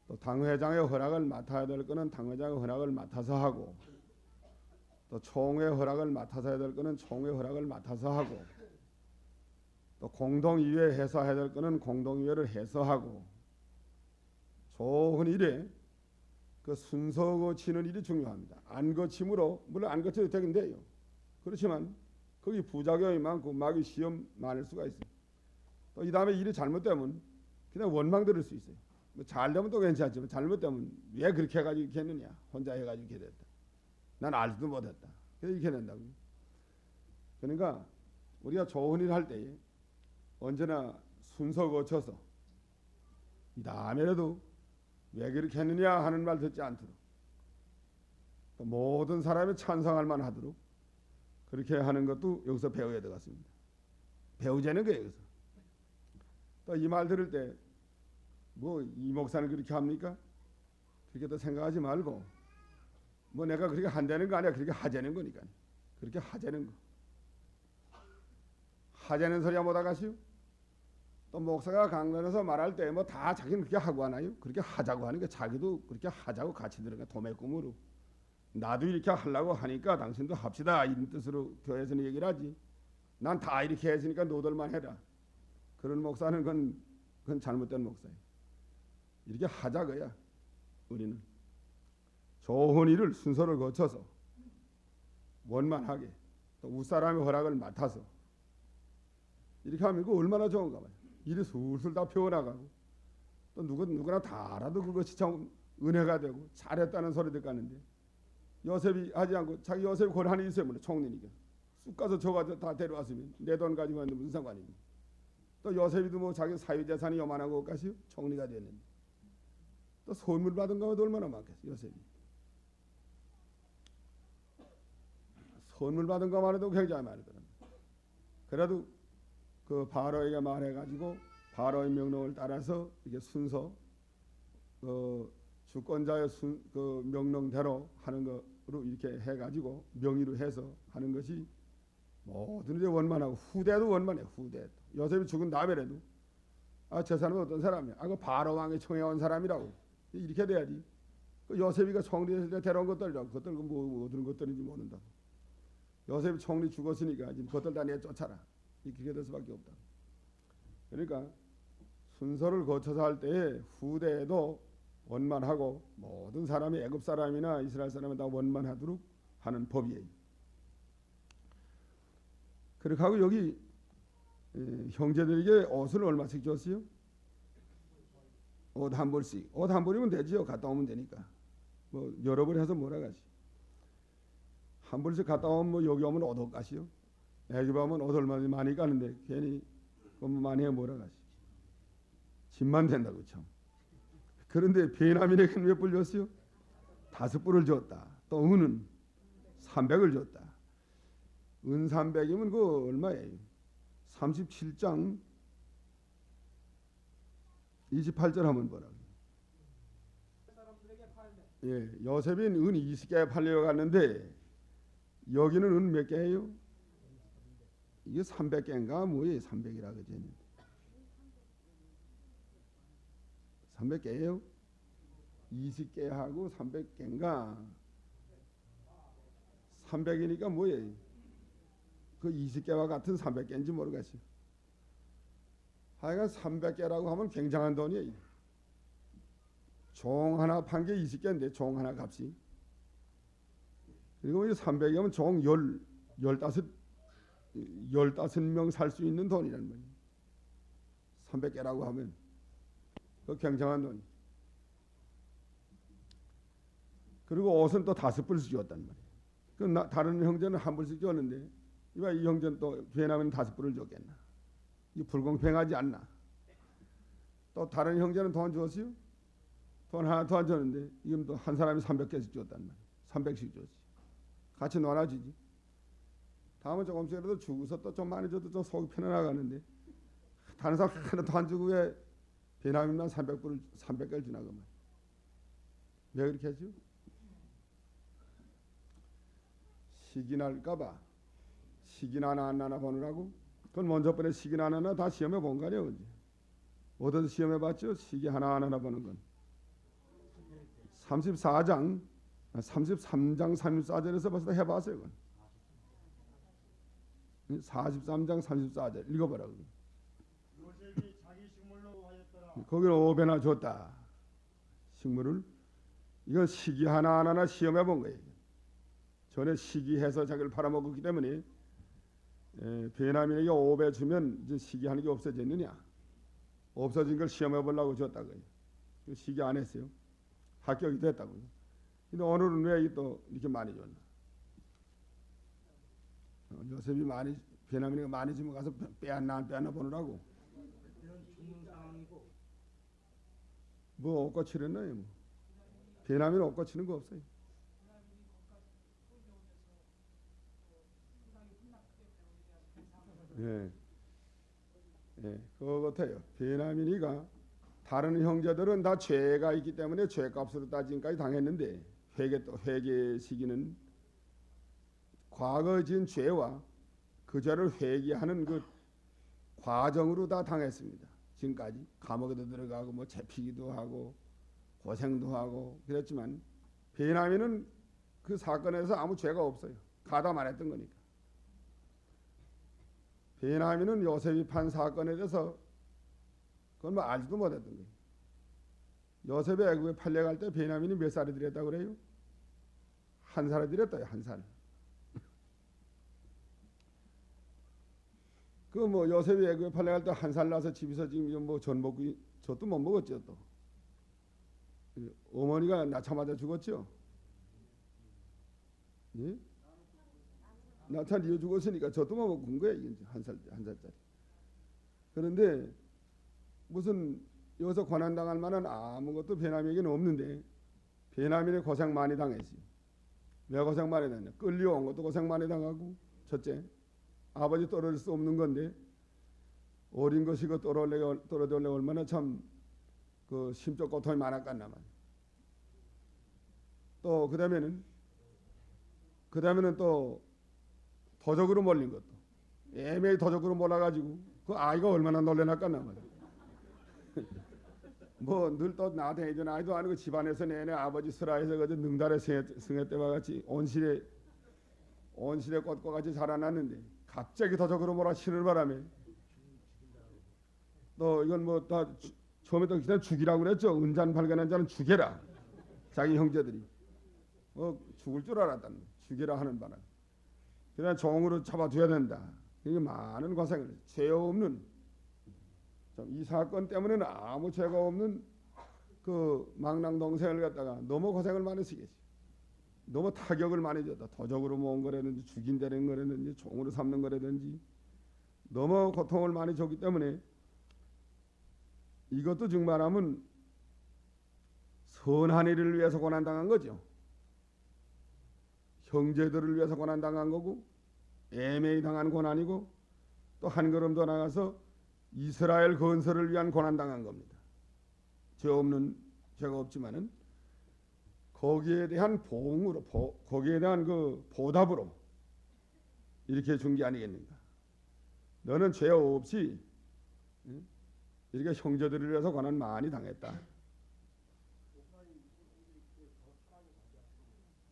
또 당회장의 허락을 맡아야 될 거는 당회장의 허락을 맡아서 하고 또 총회 허락을 맡아서 해야 될 거는 총회 허락을 맡아서 하고 또 공동의회 해서 해야 될 거는 공동의회를 해서 하고 좋은 일에 그 순서 거치는 일이 중요합니다. 안 거침으로 물론 안 거쳐도 되긴데요. 그렇지만 거기 부작용이 많고 막이 시험 많을 수가 있어요. 또 이 다음에 일이 잘못되면 그냥 원망 들을 수 있어요. 뭐 잘 되면 또 괜찮지만 잘못되면 왜 그렇게 해가지고 이렇게 했느냐. 혼자 해가지고 이렇게 됐다. 난 알지도 못했다. 그래서 이렇게 된다고. 그러니까 우리가 좋은 일 할 때에 언제나 순서 거쳐서 이 다음에라도 왜 그렇게 했느냐 하는 말 듣지 않도록 또 모든 사람이 찬성할 만하도록 그렇게 하는 것도 여기서 배워야 되겠습니다. 배우자는 거예요. 여기서 또 이 말 들을 때 뭐 이 목사는 그렇게 합니까? 그렇게 또 생각하지 말고 뭐 내가 그렇게 한다는 거 아니야. 그렇게 하자는 거니까. 그렇게 하자는 거. 하자는 소리야 못하가시오? 또 목사가 강론에서 말할 때 뭐 다 자기는 그렇게 하고 하나요? 그렇게 하자고 하는 게 자기도 그렇게 하자고 같이 들어가 도매꿈으로 나도 이렇게 하려고 하니까 당신도 합시다 이런 뜻으로 교회에서는 얘기를 하지. 난 다 이렇게 했으니까 너들만 해라. 그런 목사는 그건 잘못된 목사예요. 이렇게 하자고야. 우리는 좋은 일을 순서를 거쳐서 원만하게 또 윗사람의 허락을 맡아서 이렇게 하면 그 얼마나 좋은가 봐요. 일이 술술 다 피워나가고 또 누구나 다 알아도 그것이 참 은혜가 되고 잘했다는 소리 듣가는데 요셉이 하지 않고 자기 요셉이 권한이 있어요. 물론 총리니까 쑥 가서 줘가지고 다 데려왔으면 내 돈 가지고 왔는데 무슨 상관이니. 또 요셉이도 뭐 자기 사유재산이 요만한 것까지요. 총리가 됐는데 또 선물 받은 거도 얼마나 많겠어. 요셉이 선물 받은 것만 해도 굉장히 많더랍니다. 그래도 그 바로에게 말해가지고 바로의 명령을 따라서 이게 순서 주권자의 그 명령대로 하는 거로 이렇게 해가지고 명의로 해서 하는 것이 모든 이제 원만하고 후대도 원만해. 후대 요셉이 죽은 다음에라도 저 사람은 어떤 사람이야? 그 바로 왕이 청해온 사람이라고 이렇게 돼야지. 그 요셉이가 총리했을 때 데려온 것들이라고 그것들 뭐 어떤 것들인지 모른다고. 요셉이 총리 죽었으니까 지금 그것들 다 내쫓아라. 이렇게 될 수밖에 없다. 그러니까 순서를 거쳐서 할 때에 후대에도 원만하고 모든 사람이 애굽 사람이나 이스라엘 사람이 다 원만하도록 하는 법이에요. 그렇게 하고 여기 형제들에게 옷을 얼마씩 줬어요? 옷 한 벌씩. 옷 한 벌이면 되지요. 갔다 오면 되니까. 뭐 여러 벌 해서 몰아가지. 한 벌씩 갔다 오면 뭐 여기 오면 옷 가시요. 애굽 오면 옷 얼마나 많이 가는데 괜히 뭐 많이 해 몰아가지. 집만 된다고 참. 그런데 베냐민에게 몇 불 줬어요? 5불을 줬다. 또 은은 300을 줬다. 은 300이면 그 얼마예요? 37장 28절 하면 뭐라고? 예, 요셉은 은 20개에 팔려갔는데 여기는 은 몇 개예요? 이게 300개인가 뭐예요? 300이라 그러지. 300개예요? 20개하고 300개인가? 300이니까 뭐예요? 그 20개와 같은 300개인지 모르겠어요. 하여간 300개라고 하면 굉장한 돈이에요. 종 하나 판 게 20개인데 종 하나 값이. 그리고 300이면 종 15명 살 수 있는 돈이란 말이에요. 300개라고 하면 그 굉장한 돈이. 그리고 옷은 또 5불씩 줬단 말이에요. 그 다른 형제는 한 불씩 줬는데 이 형제는 또 베냐민은 5불을 줬겠나. 이 불공평하지 않나. 또 다른 형제는 돈 줬어요? 돈 하나도 안 줬는데 이건 또 한 사람이 300개씩 줬단 말이야. 300씩 줬지. 같이 나눠주지. 다음은 조금씩이라도 주고서 또 좀 많이 줘도 좀 속이 편안하가는데 다른 사람 하나도 안 주고 왜 베냐민만 300개를 주나 그 말이야. 왜 그렇게 하죠? 시기 날까봐 시기나 안 나나 보느라고. 그건 먼저 번에 시기나 안 나나 다 시험해 본 거 아니에요. 언제? 어디서 시험해 봤죠? 시기 하나 안 하나 보는 건 33장 34절에서 벌써 해봤어요. 그건. 43장 34절 읽어보라고. 요셉이 자기 식물로 하였더라. 거기는 5배나 줬다. 식물을. 이건 시기 하나 안 하나 시험해 본 거예요. 전에 시기해서 자기를 팔아먹었기 때문에 베냐민에게 5배 주면 이제 시기하는 게 없어졌느냐. 없어진 걸 시험해 보려고 줬다고요. 시기 안 했어요. 합격이 됐다고요. 근데 오늘은 왜 또 이렇게 많이 줬나? 요셉이 많이 베냐민이가 많이 주면 가서 빼앗나 안 빼앗나 보느라고. 그런 죽는 상황이고 뭐 옷고 치렀나요? 뭐. 베냐민은 옷고 치는 거 없어요. 예, 예, 그거 같아요. 베냐민이가 다른 형제들은 다 죄가 있기 때문에 죄값으로 따지기까지 당했는데 회개 시기는 과거 지은 죄와 그 죄를 회개하는 그 과정으로 다 당했습니다. 지금까지 감옥에도 들어가고 뭐 잡히기도 하고 고생도 하고 그랬지만 베냐민은 그 사건에서 아무 죄가 없어요. 가담 안 했던 거니까. 베냐민은 요셉이 판 사건에 대해서 그건 뭐 알지도 못했던 거예요. 요셉이 애굽에 팔려갈 때 베냐민이 몇 살이 들였다고 그래요? 1살이 들였다요. 1살. 그 뭐 요셉이 애굽에 팔려갈 때 1살 나서 집에서 지금 뭐 전 먹고 젖도 못 먹었죠. 또 어머니가 낳자마자 죽었죠. 예? 나타 이어 죽었으니까 젖도 못 먹고 군 거야. 이게 한 살짜리. 그런데 무슨 여기서 고난당할 만한 아무것도 베냐민에게는 없는데 베냐민이 고생 많이 당했어요. 왜 고생 많이 당했냐? 끌려온 것도 고생 많이 당하고 첫째 아버지 떨어질 수 없는 건데 어린 것이고 떨어지려고 얼마나 참 그 심적 고통이 많았겠나 말이야. 또 그다음에는 또 도적으로 몰린 것도 애매히 도적으로 몰아가지고 그 아이가 얼마나 놀래놨겠나 말이야. 뭐 늘 또 나한테 해준 아이도 아니고 집안에서 내내 아버지 슬하에서 그저 능달의 승혜 때와 같이 온실에 꽃과 같이 자라났는데 갑자기 도적으로 몰아치는 바람에 또 이건 뭐 다 처음에 또 그냥 죽이라고 그랬죠. 은잔 발견한 자는 죽여라. 자기 형제들이 죽을 줄 알았다는 거예요. 죽여라 하는 바람에 그냥 종으로 잡아둬야 된다. 이게 많은 고생을 죄 없는 이 사건 때문에는 아무 죄가 없는 그 망랑 동생을 갖다가 너무 고생을 많이 시겠지. 너무 타격을 많이 줬다. 도적으로 모은 거라든지 죽인다는 거라든지 종으로 삼는 거라든지 너무 고통을 많이 줬기 때문에 이것도 정말하면 선한 일을 위해서 고난당한 거죠. 형제들을 위해서 고난당한 거고 애매히 당한 고난이고 또 한 걸음 더 나가서 이스라엘 건설을 위한 고난당한 겁니다. 죄가 없지만은 거기에 대한 보응으로 거기에 대한 그 보답으로 이렇게 준 게 아니겠는가. 너는 죄 없이 이렇게 형제들을 위해서 고난 많이 당했다.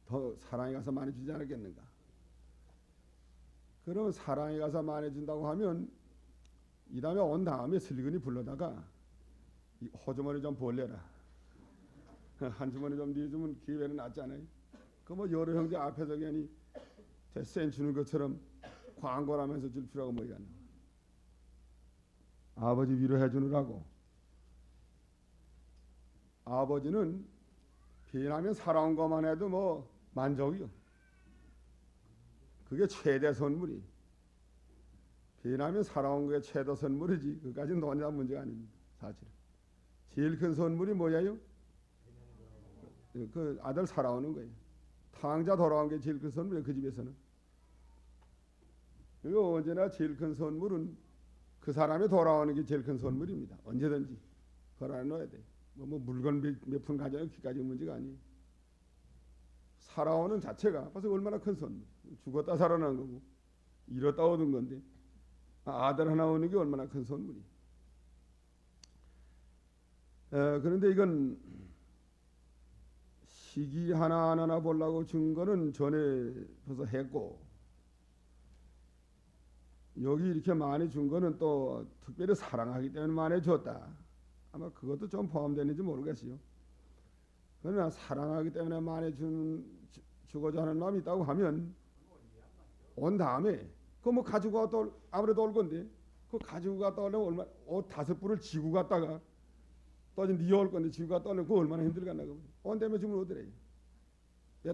더 사랑이 가서 많이 주지 않았겠는가. 그러면 사랑이 가서 많이 준다고 하면 이 다음에 온 다음에 슬근히 불러다가 이 호주머니 좀 벌려라. 한 주머니 좀 내주면 기회는 낫지 않아요? 그 뭐 여러 형제 앞에서 괜히 대센 주는 것처럼 광고라면서 줄 필요가 뭐 있겠나. 아버지 위로해 주느라고. 아버지는 비난하면 살아온 것만 해도 뭐 만족이요. 그게 최대 선물이. 비남이 살아온 게 최대 선물이지. 그까지는 논의한 문제가 아닙니다. 사실은. 제일 큰 선물이 뭐예요? 그 아들 살아오는 거예요. 탕자 돌아온 게 제일 큰 선물이에요. 그 집에서는. 그리고 언제나 제일 큰 선물은 그 사람이 돌아오는 게 제일 큰 선물입니다. 언제든지 걸어놔야 돼. 뭐 물건 몇 푼 가져야 그까지 문제가 아니에요. 살아오는 자체가 벌써 얼마나 큰 선물. 죽었다 살아난 거고 잃었다 얻은 건데 아들 하나 오는 게 얼마나 큰 선물이. 그런데 이건 시기 하나하나 보려고 준 거는 전에 벌써 했고 여기 이렇게 많이 준 거는 또 특별히 사랑하기 때문에 많이 줬다. 아마 그것도 좀 포함되는지 모르겠어요. 그러나 사랑하기 때문에 많이 주고자 하는 마음이 있다고 하면 온 다음에 그거 뭐 가지고 가또 아무래도 올 건데 그 가지고 갔다 오려면 얼마 옷 5벌을 지고 갔다가 또 이제 니올 건데 지고 갔다 오려면 그거 얼마나 힘들겠나. 온 다음에 주면 어디래.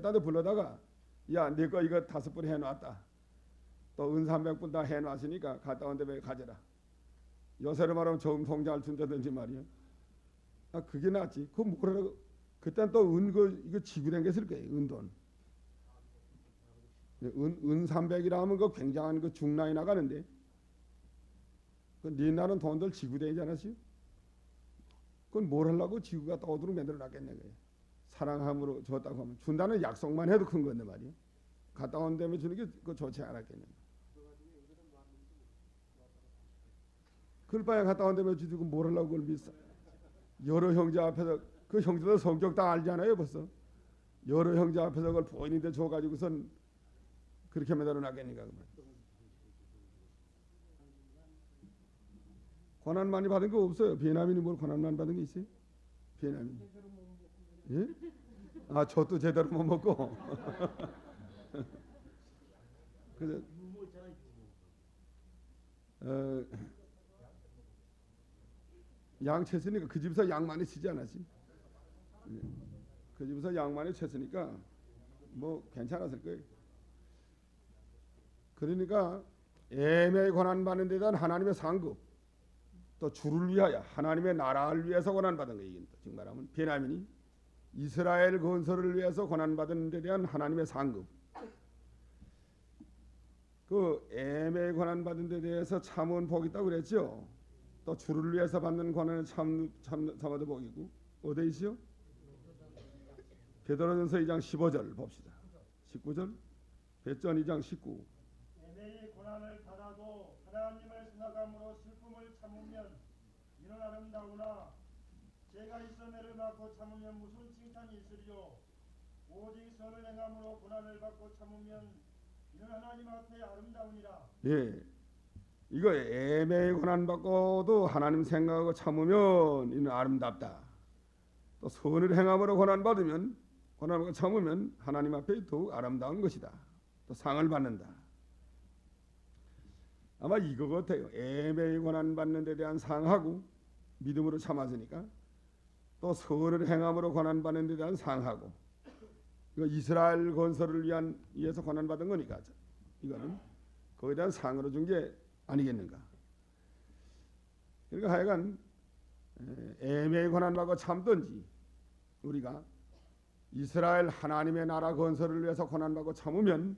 딴 데 불러다가 야 내 거 이거 5벌 해놨다. 또 은 300불 다 해놨으니까 갔다 온 다음에 가져라. 요새로 말하면 좋은 통장을 준다든지 말이야. 그게 낫지. 그거 뭐라고. 그땐 또 은 이거 지고 댕겼을 거예요. 은돈. 은 300이라 하면 그 굉장한 그 중랑이 나가는데 그 니나는 돈들 지고 다니지 않았어요? 그건 뭘 하려고 지고 갔다 오도록 만들어 놨겠네. 사랑함으로 줬다고 하면 준다는 약속만 해도 큰 건데 말이야. 갔다 온 다음에 주는 게 그 좋지 않았겠네. 그럴 바에 갔다 온 다음에 주고 뭘 하려고 그걸 비싸. 여러 형제 앞에서 그 형제들 성격 다 알잖아요 벌써. 여러 형제 앞에서 그걸 보이는데 줘가지고선 그렇게 매달아 놨겠니까. 고난 많이 받은 거 없어요. 비나민이 뭘 고난 많이 받은 게 있어요? 비나민. 예? 아 저도 제대로 못 먹고. 그래서 양 쳤으니까 그 집에서 양 많이 치지 않았지? 그 집에서 양 많이 쳤으니까 뭐 괜찮았을 거예요. 그러니까 애매히 고난받는 데 대한 하나님의 상급 또 주를 위하여 하나님의 나라를 위해서 고난받은 거예요. 지금 말하면 베냐민이 이스라엘 건설을 위해서 고난받은 데 대한 하나님의 상급. 그 애매히 고난받은 데 대해서 참은 복이 있다고 그랬죠. 또 주를 위해서 받는 고난을 참아도 복이고. 어디 있어요? 베드로전서 2장 15절 봅시다. 19절 베전 2장 19. 애매히 고난을 받아도 하나님을 생각함으로 슬픔을 참으면 이는 아름다우나 죄가 있어 매를 맞고 참으면 무슨 칭찬이 있으리요. 오직 선을 행함으로 고난을 받고 참으면 이는 하나님 앞에 아름다우니라. 예, 이거 애매히 고난받고도 하나님 생각하고 참으면 이는 아름답다. 또 선을 행함으로 고난받으면 고난받고 참으면 하나님 앞에 더욱 아름다운 것이다. 또 상을 받는다. 아마 이거 같아요. 애매히 고난받는 데 대한 상하고 믿음으로 참았으니까 또 선을 행함으로 고난받는 데 대한 상하고 이거 이스라엘 건설을 위해서 고난받은 거니까 이거는 거기에 대한 상으로 준 게 아니겠는가. 그러니까 하여간 애매히 고난받고 참든지 우리가 이스라엘 하나님의 나라 건설을 위해서 고난받고 참으면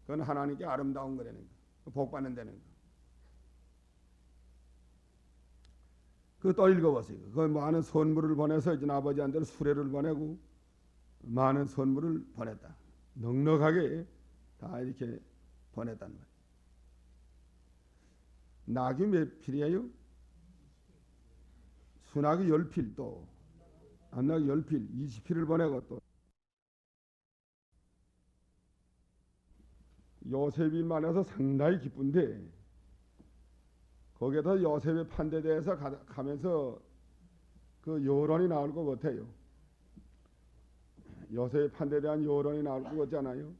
그건 하나님께 아름다운 거라는 거. 복받는 다는 거. 그 또 읽어보세요. 그 많은 선물을 보내서 이제 아버지한테 수레를 보내고 많은 선물을 보냈다. 넉넉하게 다 이렇게 보냈단 말이에요. 낙이 몇 필이에요? 순낙이 10필 또 암낙이 10필 20필을 보내고 또 요셉이 만나서 상당히 기쁜데 거기에다 요셉의 판대에 대해서 가면서 그 여론이 나올 것 같아요. 요셉의 판대에 대한 여론이 나올 것 같잖아요.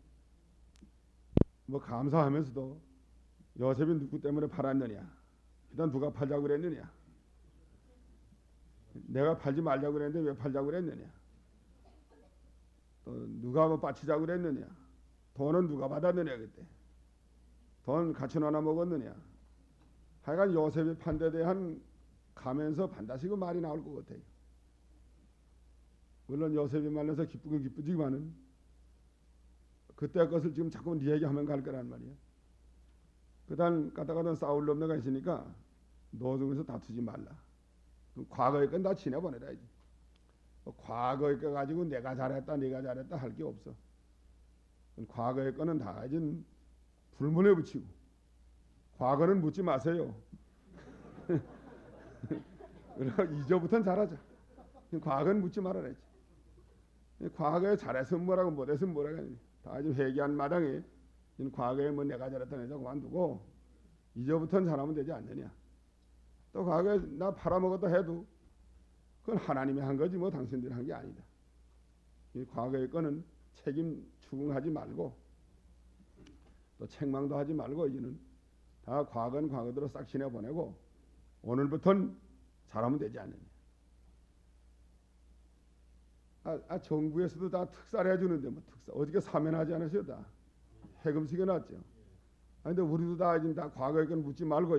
뭐 감사하면서도 요셉이 누구 때문에 팔았느냐, 일단 누가 팔자고 그랬느냐, 내가 팔지 말자고 그랬는데 왜 팔자고 그랬느냐, 또 누가 뭐 바치자고 그랬느냐, 돈은 누가 받았느냐, 그때 돈 같이 나눠 먹었느냐, 하여간 요셉의 판단에 대한 가면서 반드시 그 말이 나올 것 같아요. 물론 요셉이 말려서 기쁘긴 기쁘지만은 그때 것을 지금 자꾸 네 얘기하면 갈 거란 말이야. 그단 가다가던 싸울 놈네가 있으니까 너 중에서 다투지 말라. 그럼 과거의 건 다 지내보내라 이제. 과거의 거 가지고 내가 잘했다 네가 잘했다 할 게 없어. 과거의 거는 다 이제 불문에 붙이고 과거는 묻지 마세요. 이제부터는 잘하자. 과거는 묻지 말아라 이제. 과거에 잘해서 뭐라고 못해서 뭐라고 다 좀 회개한 마당에 과거에 뭐 내가 잘했다 내가 그만두고 이제부터는 잘하면 되지 않느냐. 또 과거에 나 팔아먹었다 해도 그건 하나님이 한 거지 뭐 당신들이 한 게 아니다. 이 과거의 거는 책임 추궁하지 말고 또 책망도 하지 말고 이제는 다 과거는 과거대로 싹 지내보내고 오늘부터는 잘하면 되지 않느냐. 정부에서도 다 특사를 해주는데 뭐 특사 어저께 사면하지 않으셔 다 해금 시켜놨죠. 근데 우리도 다 이제 다 과거의 건 묻지 말고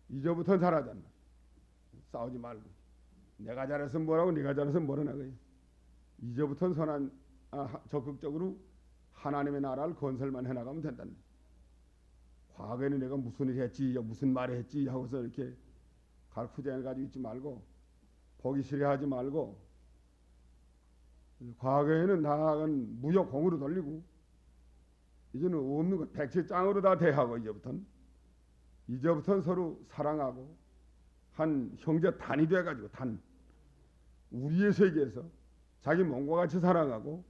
이제부터는 잘하잖아. 싸우지 말고 내가 잘해서 뭐라고 네가 잘해서 뭐라나 그래. 이제부터는 적극적으로 하나님의 나라를 건설만 해나가면 된다는. 과거에는 내가 무슨 일 했지 무슨 말을 했지 하고서 이렇게 갈구쟁이 가지고 있지 말고 보기 싫어하지 말고 과거에는 다 무역공으로 돌리고 이제는 없는 것 백지장으로 다 대하고 이제부터는 서로 사랑하고 한 형제 단이 돼가지고 우리의 세계에서 자기 몸과 같이 사랑하고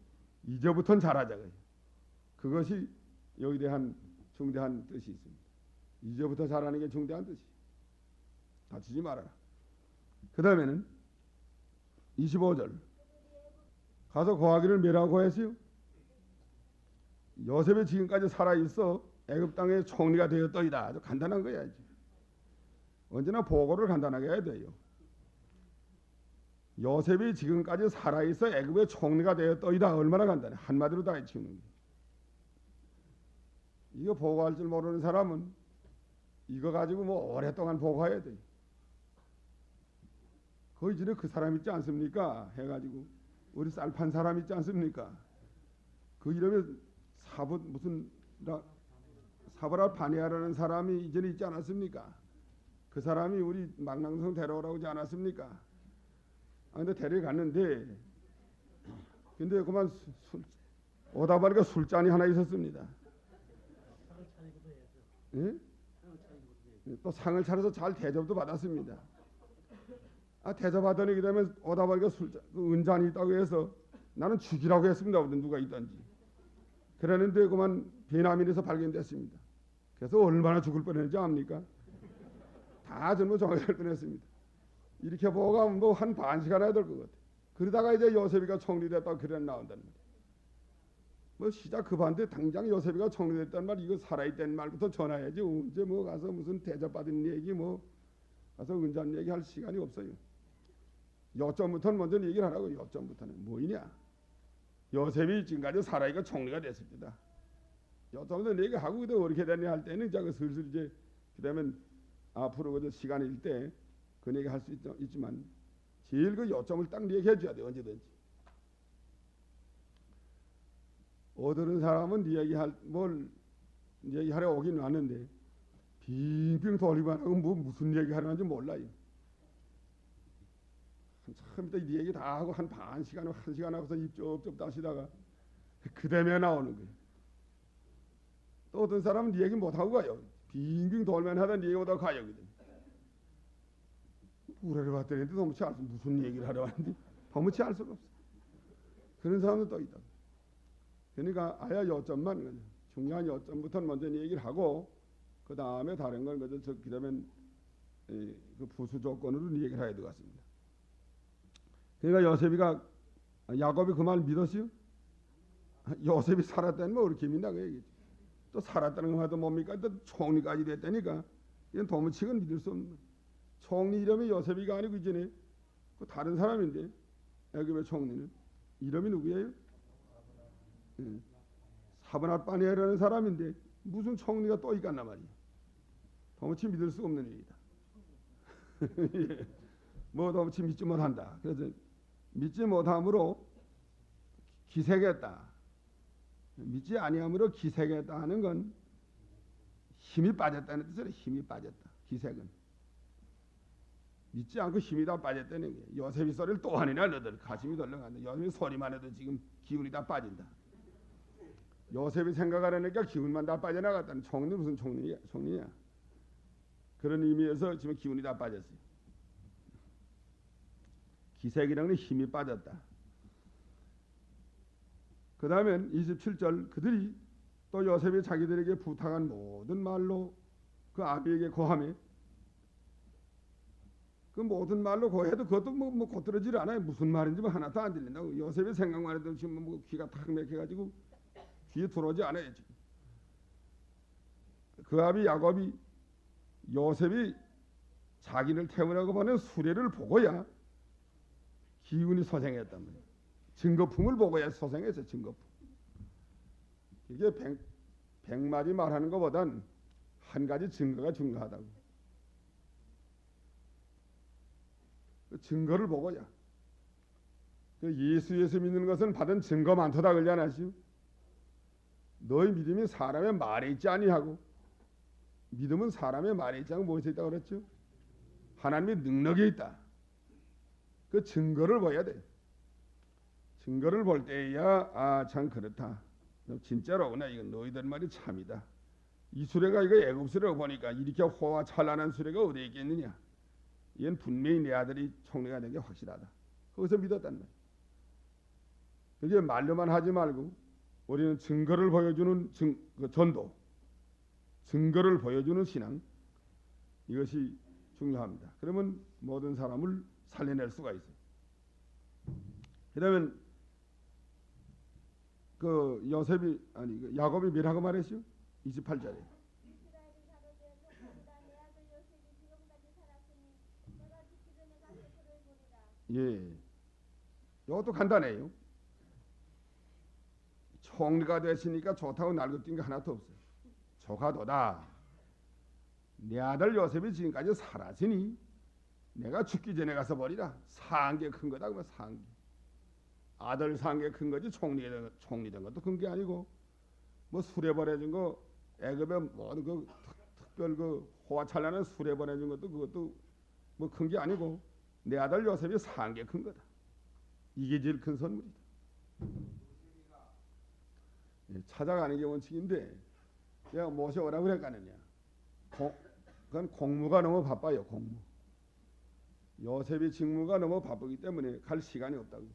이제부터는 잘하자. 그것이 여기에 대한 중대한 뜻이 있습니다. 이제부터 잘하는 게 중대한 뜻이. 다치지 말아라. 그 다음에는 25절 가서 고하기를 뭐라고 했어요? 요셉이 지금까지 살아있어 애굽 땅의 총리가 되었더이다. 아주 간단한 거야. 이제. 언제나 보고를 간단하게 해야 돼요. 요셉이 지금까지 살아있어 애굽의 총리가 되었더이다. 얼마나 간단해. 한마디로 다 해치우는 거예요. 이거 보고할 줄 모르는 사람은 이거 가지고 뭐 오랫동안 보고해야 돼요. 거기 전에 그 사람 있지 않습니까? 해가지고 우리 쌀판 사람 있지 않습니까? 그 이름에 사브라 바니아라는 사람이 이전에 있지 않았습니까? 그 사람이 우리 망랑성 데려오라고 하지 않았습니까? 근데 데려갔는데 근데 그만 오다 보니까 술잔이 하나 있었습니다. 예? 또 상을 차려서 잘 대접도 받았습니다. 대접하더니 그다음에 오다 보니까 은잔이 있다고 해서 나는 죽이라고 했습니다. 누가 있던지. 그랬는데 그만 베냐민에서 발견됐습니다. 그래서 얼마나 죽을 뻔했는지 압니까? 다 전부 정해질 뻔했습니다. 이렇게 보고 가면 뭐 한 반 시간 해야 될 것 같아. 그러다가 이제 요셉이가 총리됐다고 그래 나온다는 말이야. 뭐 시작 급한데 당장 요셉이가 총리됐다는 말 이거 살아있다는 말부터 전화해야지. 언제 뭐 가서 무슨 대접받은 얘기 뭐 가서 은잔 얘기할 시간이 없어요. 요점부터는 먼저 얘기를 하라고. 요점부터는 뭐이냐. 요셉이 지금까지 살아있고 총리가 됐을 때다. 요점부터 얘기하고 그때 어떻게 됐냐 할 때는 이제 슬슬 이제 그다음에 앞으로 그 시간일 때 그 얘기 할 수 있지만 제일 그 요점을 딱 얘기해 줘야 돼. 언제든지. 어두른 사람은 뭘 얘기하려 오긴 왔는데 빙빙 돌리고 하고 뭐 무슨 얘기하려는지 몰라요. 처음부터 이 얘기 다 하고 한 반 시간, 한 시간 하고서 입 쩝쩝 다시다가 그다음에 나오는 거예요. 또 어떤 사람은 이 얘기 못 하고 가요. 빙빙 돌면 하던 얘기보다 가요. 우레를 봤더니 도무지 알 수 무슨 얘기를 하려 하는데 도무지 알 수가 없어. 그런 사람도 또 있다. 그러니까 아야 요점만 중요한 요점부터 먼저 얘기를 하고 그 다음에 다른 건 그다음에 그 부수 조건으로 얘기를 해야 될 것 같습니다. 그러니까 야곱이 그 말 믿었어요? 요셉이 살았다는 뭐 그렇게 믿나 그 얘기지. 또 살았다는 거 해도 뭡니까? 또 총리까지 됐다니까 이건 도무치건 믿을 수 없는 거예요. 총리 이름이 요셉이가 아니고 이전에 그 다른 사람인데 애굽의 총리는 이름이 누구예요? 사브낫 바니아라는 사람인데 무슨 총리가 또 있겠나 말이야. 도무지 믿을 수 없는 일이다. 예. 뭐 도무지 믿지 못한다. 그래서 믿지 못함으로 기색했다. 믿지 아니함으로 기색했다 하는 건 힘이 빠졌다는 뜻이에요. 힘이 빠졌다. 기색은 믿지 않고 힘이 다 빠졌다는 게 요셉이 소리를 또 하느냐 너들 가슴이 덜렁한다. 요셉이 소리만 해도 지금 기운이 다 빠진다. 요셉이 생각하려니까 기운만 다 빠져나갔다는 총리 무슨 총리냐. 그런 의미에서 지금 기운이 다 빠졌어요. 기색이라는 힘이 빠졌다. 그 다음엔 27절 그들이 또 요셉이 자기들에게 부탁한 모든 말로 그 아비에게 고하며 그 모든 말로 고해도 그것도 뭐 곧들어지를 않아요. 무슨 말인지 뭐 하나도 안 들린다고. 요셉의 생각만 해도 지금 뭐 귀가 탁 막혀가지고 귀에 들어오지 않아요. 지금. 그 아비 야곱이 요셉이 자기를 태우라고 보낸 수레를 보고야 기운이 소생했단 말이에요. 증거품을 보고야 소생했어요. 증거품. 이게 백마디 말하는 것보단 한 가지 증거가 중요하다고. 그 증거를 보고야. 그 예수 믿는 것은 받은 증거 많도다 그러지 않았어요? 너희 믿음이 사람의 말에 있지 아니하고 믿음은 사람의 말에 있지 않고 무엇에 있다고 그랬죠? 하나님의 능력에 있다. 그 증거를 봐야 돼. 증거를 볼 때야 아 참 그렇다. 진짜로구나. 이건 너희들 말이 참이다. 이 수레가 이거 애굽 수레로 보니까 이렇게 호화 찬란한 수레가 어디에 있겠느냐. 이건 분명히 내 아들이 총리가 된 게 확실하다. 거기서 믿었단 말이야. 그게 말로만 하지 말고 우리는 증거를 보여주는 그 전도, 증거를 보여주는 신앙, 이것이 중요합니다. 그러면 모든 사람을 살려낼 수가 있어요. 그러면 그 요셉이 아니 야곱이 뭐라고 말했어요? 28절에 이스라엘이 가로되 조카보다 내 아들 요셉이 지금까지 살았으니 내가 죽기 전에 가서 그를 보리라. 예, 이것도 간단해요. 총리가 됐으니까 좋다고 날것뛴 게 하나도 없어요. 조카도다. 내 아들 요셉이 지금까지 살았으니 내가 죽기 전에 가서 버리라. 산 게 큰 거다. 그 산 게. 아들 산 게 큰 거지 총리 된 것도 큰 게 아니고 뭐 수레 보내준 거 애굽에 모든 그 특별 그 호화 찬란한 수레 보내준 것도 그것도 뭐 큰 게 아니고 내 아들 요셉이 산 게 큰 거다. 이게 제일 큰 선물이다. 예, 찾아가는 게 원칙인데 내가 모셔오라고 그랬거든요. 그건 공무가 너무 바빠요. 공무. 요셉이 직무가 너무 바쁘기 때문에 갈 시간이 없다고.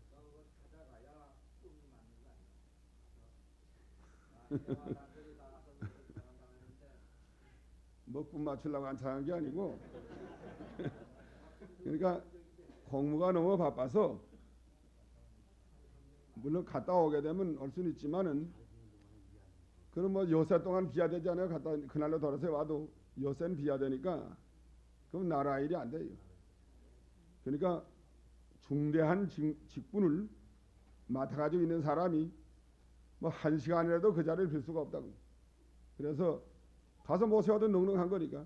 뭐 꿈 맞추려고 안 찾은 게 아니고 그러니까 공무가 너무 바빠서 물론 갔다 오게 되면 올 수는 있지만은 그럼 뭐 요새 동안 비하되지 않아요. 갔다 그날로 돌아서 와도 요새는 비하되니까 그럼 나라 일이 안 돼요. 그러니까 중대한 직분을 맡아가지고 있는 사람이 뭐 1시간이라도 그 자리를 빌 수가 없다고. 그래서 가서 모셔와도 넉넉한 거니까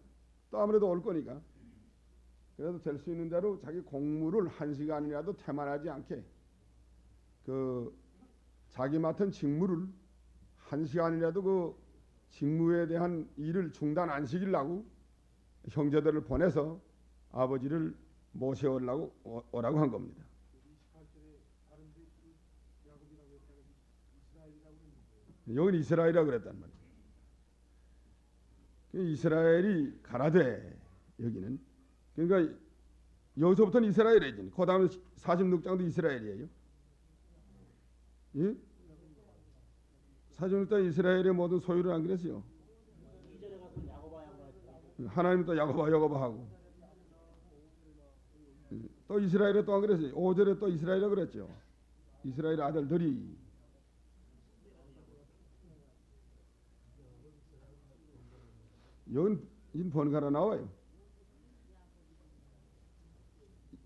또 아무래도 올 거니까 그래서 될 수 있는 대로 자기 공무를 1시간이라도 태만하지 않게 그 자기 맡은 직무를 1시간이라도 그 직무에 대한 일을 중단 안 시키려고 형제들을 보내서 아버지를 모셔오라고 오라고 한 겁니다. 여기는 이스라엘이라고 그랬단 말이에요. 이스라엘이 가라되 여기는 그러니까 여기서부터는 이스라엘이지. 그 다음에 46장도 이스라엘이에요. 예? 46장 이스라엘의 모든 소유를 안 그랬어요. 하나님 또 야고바 하고 또 이스라엘에 또 안 그랬어요. 5절에 또 이스라엘이라고 그랬죠. 이스라엘 아들들이 여긴 번갈아 나와요.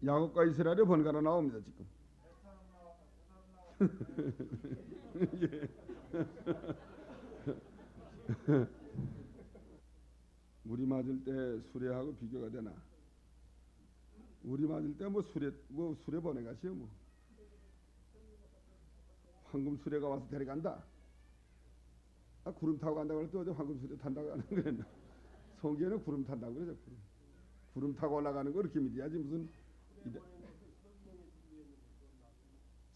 야곱과 이스라엘이 번갈아 나옵니다. 지금. 예. 우리 맞을 때 수레하고 비교가 되나? 우리 맞을 때 뭐 수레 보내가시오 뭐. 황금 수레가 와서 데려간다. 구름 타고 간다고 할 때 어제 황금 수레 탄다고 하는 거였나? 성경에는 구름 탄다고 그러죠. 구름 타고 올라가는 거 그렇게 믿어야지 무슨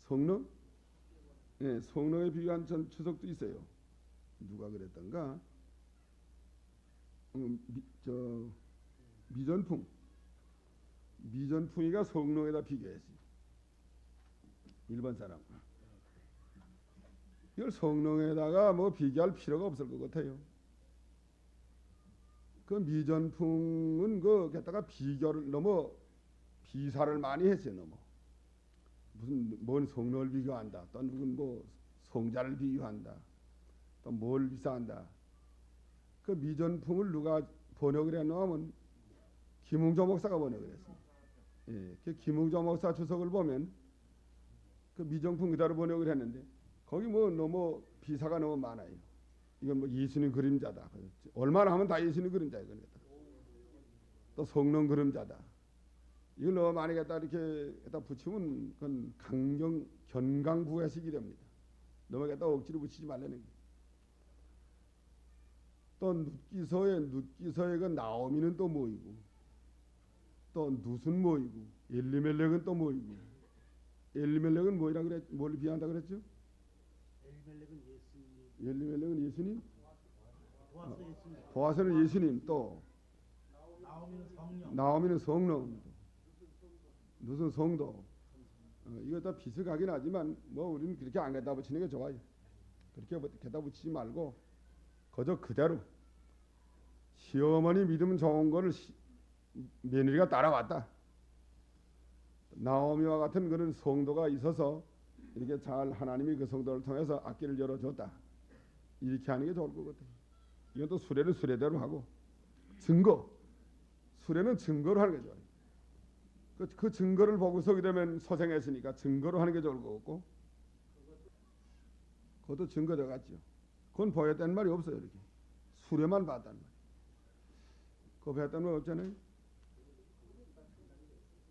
성령? 예, 성령에 비유한 추석도 있어요. 누가 그랬던가? 미전풍이가 성령에다 비교했지. 일본 사람. 이걸 성령에다가 뭐 비교할 필요가 없을 것 같아요. 그 미전풍은 그 갖다가 비교를 너무 비사를 많이 했어요. 너무 무슨 뭔 성령을 비교한다. 또 누군 뭐 성자를 비유한다. 또 뭘 비사한다. 그 미전풍을 누가 번역을 했냐면 김웅조 목사가 번역을 했습니다. 예, 그 김웅조 목사 주석을 보면 그 미전풍 그대로 번역을 했는데 거기 뭐 너무 비사가 너무 많아요. 이건 뭐 예수님 그림자다. 얼마나 하면 다 예수님 그림자예요. 또 성령 그림자다. 이걸 너무 많이 갖다 이렇게 갖다 붙이면 그건 견강부회식이 됩니다. 너무 갖다 억지로 붙이지 말라는 게. 또 룻기서에 그 나오미는 또 모이고, 또 룻은 모이고, 엘리멜렉은 또 모이고. 엘리멜렉은 뭐라 그래? 뭘 비한다 그랬죠? 엘리멜렉은 예수님. 보아서는 예수님. 또 나오미는 성령. 룻은 성도. 이거 다 비슷하긴 하지만 뭐 우리는 그렇게 안 갖다 붙이는 게 좋아요. 그렇게 갖다 붙이지 말고 그저 그대로 시어머니 믿으면 좋은 거를 며느리가 따라왔다. 나오미와 같은 그런 성도가 있어서 이렇게 잘 하나님이 그 성도를 통해서 앞길을 열어줬다. 이렇게 하는 게 좋을 것 같아요. 이건 또 수레는 수레대로 하고 증거. 수레는 증거로 하는 게 좋아요. 그 증거를 보고 서게 되면 소생했으니까 증거로 하는 게 좋을 것 같고 그것도 증거돼 갔죠. 그건 보였다는 말이 없어요. 이렇게 수레만 봤다는 말. 그거 보였다는 말 없잖아요.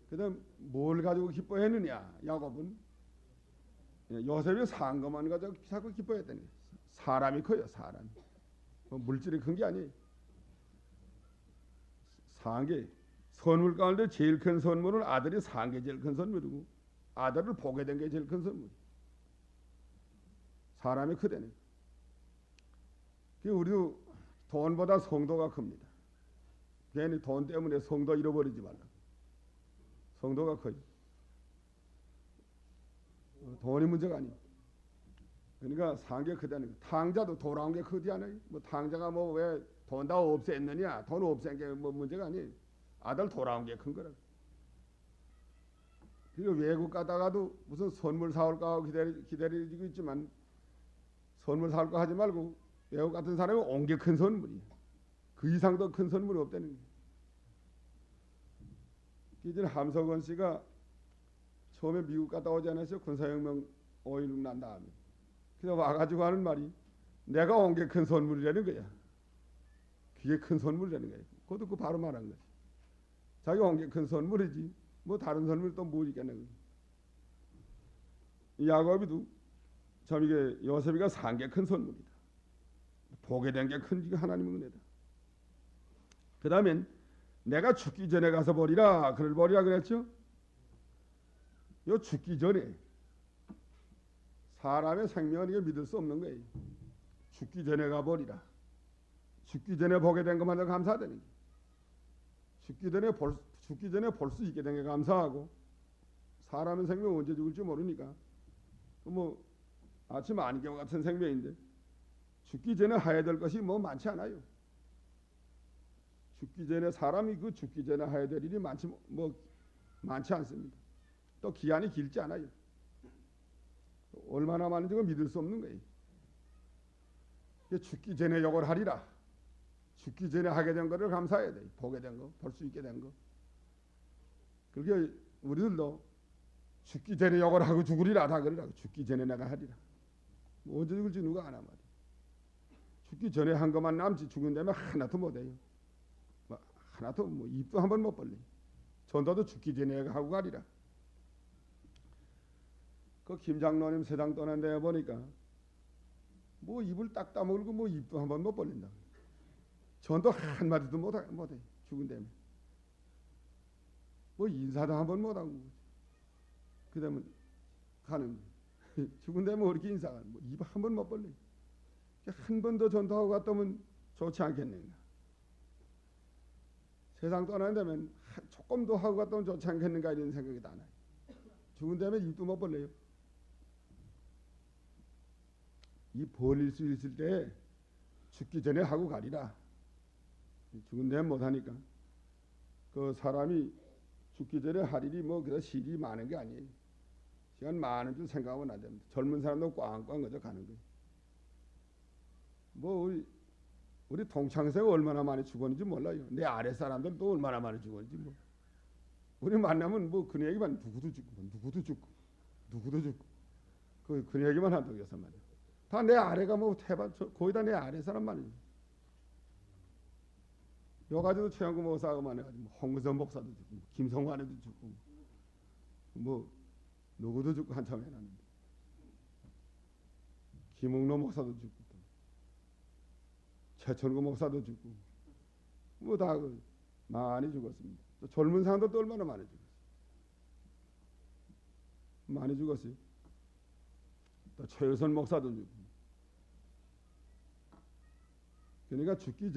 그 다음 뭘 가지고 기뻐했느냐. 야곱은 요셉이 산 것만 가지고 자꾸 기뻐했다는 거예요. 사람이 커요. 사람이. 물질이 큰 게 아니에요. 산게 선물 가운데 제일 큰 선물은 아들이 산 게 제일 큰 선물이고 아들을 보게 된 게 제일 큰 선물. 사람이 크다는 거예요. 우리도 돈보다 성도가 큽니다. 괜히 돈 때문에 성도 잃어버리지 말라. 성도가 커요. 돈이 문제가 아니에요. 그러니까 산 게 크다는 거예요. 탕자도 돌아온 게 크지 않아요? 뭐 탕자가 뭐 왜 돈 다 없앴느냐? 돈 없앤 게 뭐 문제가 아니에요. 아들 돌아온 게 큰 거라. 그리고 외국 가다가도 무슨 선물 사올까 하고 기다리고 있지만 선물 사올까 하지 말고 외국 같은 사람이 온 게 큰 선물이에요. 그 이상 더 큰 선물이 없다는 거예요. 이제 함석원 씨가 처음에 미국 갔다 오지 않았어요? 군사혁명 5.16 난 다음에. 그래서 와가지고 하는 말이 내가 온 게 큰 선물이라는 거야. 그게 큰 선물이라는 거야. 그것도 그 바로 말한 거지. 자기가 온 게 큰 선물이지. 뭐 다른 선물이 또 뭐 있겠네. 이 야곱이도 참 이게 요셉이가 산 게 큰 선물이다. 보게 된 게 큰 하나님의 은혜다. 그 다음엔 내가 죽기 전에 가서 버리라. 그를 버리라 그랬죠. 요 죽기 전에 사람의 생명은 이게 믿을 수 없는 거예요. 죽기 전에 가버리라. 죽기 전에 보게 된 것만 감사하다는 거예요. 죽기 전에 볼 수 있게 된 게 감사하고 사람의 생명 언제 죽을지 모르니까 뭐 아침 안개와 같은 생명인데 죽기 전에 해야 될 것이 뭐 많지 않아요. 죽기 전에 사람이 그 죽기 전에 해야 될 일이 많지 않습니다. 또 기한이 길지 않아요. 얼마나 많은지 믿을 수 없는 거예요. 죽기 전에 요걸 하리라. 죽기 전에 하게 된 거를 감사해야 돼. 보게 된 거, 볼 수 있게 된 거. 그렇게 우리들도 죽기 전에 요걸 하고 죽으리라 다 그러라고. 죽기 전에 내가 하리라. 뭐 언제 죽을지 누가 아나 말이야. 죽기 전에 한 것만 남지 죽은 다음에 하나도 못해요. 하나도 뭐 입도 한번 못 벌리. 전도도 죽기 전에 하고 가리라. 그 김장로님 세상 떠난 데 보니까 뭐 입을 딱 다물고 뭐 입도 한번 못 벌린다. 전도 한 마디도 못해 죽은 다음에 뭐 인사도 한번 못하고 그다음에 가는 죽은 다음에 그렇게 인사가 뭐 입 한 번 못 벌리. 한 번 더 전도하고 갔다면 좋지 않겠는가. 세상 떠난다면 조금 더 하고 갔다면 좋지 않겠는가 이런 생각이 다 나요. 죽은 다음에 입도 못 벌려요. 이 벌릴 수 있을 때 죽기 전에 하고 가리라. 죽은 다음에 못하니까 그 사람이 죽기 전에 할 일이 뭐 그래서 실이 많은 게 아니에요. 시간 많은 줄 생각하면 안 됩니다. 젊은 사람도 꽝꽝 그저 가는 거예요. 뭐 우리 동창생가 얼마나 많이 죽었는지 몰라요. 내 아래 사람들도 얼마나 많이 죽었는지 뭐. 우리 만나면 뭐 그 얘기만 누구도 죽고 그 얘기만 한다고 여섯 마디. 다 내 아래가 뭐 거의 다 내 아래 사람만이죠. 여가지고 최영구 목사만 해가지고 뭐 홍선 목사도 죽고 김성환에도 죽고 뭐 누구도 죽고 한참 해놨는데 김웅로 목사도 죽고 또 최천구 목사도 죽고 뭐 다 많이 죽었습니다. 또 젊은 사람도 또 얼마나 많이 죽었어요. 많이 죽었어요. 또 최유선 목사도 죽고. 그러니까 죽기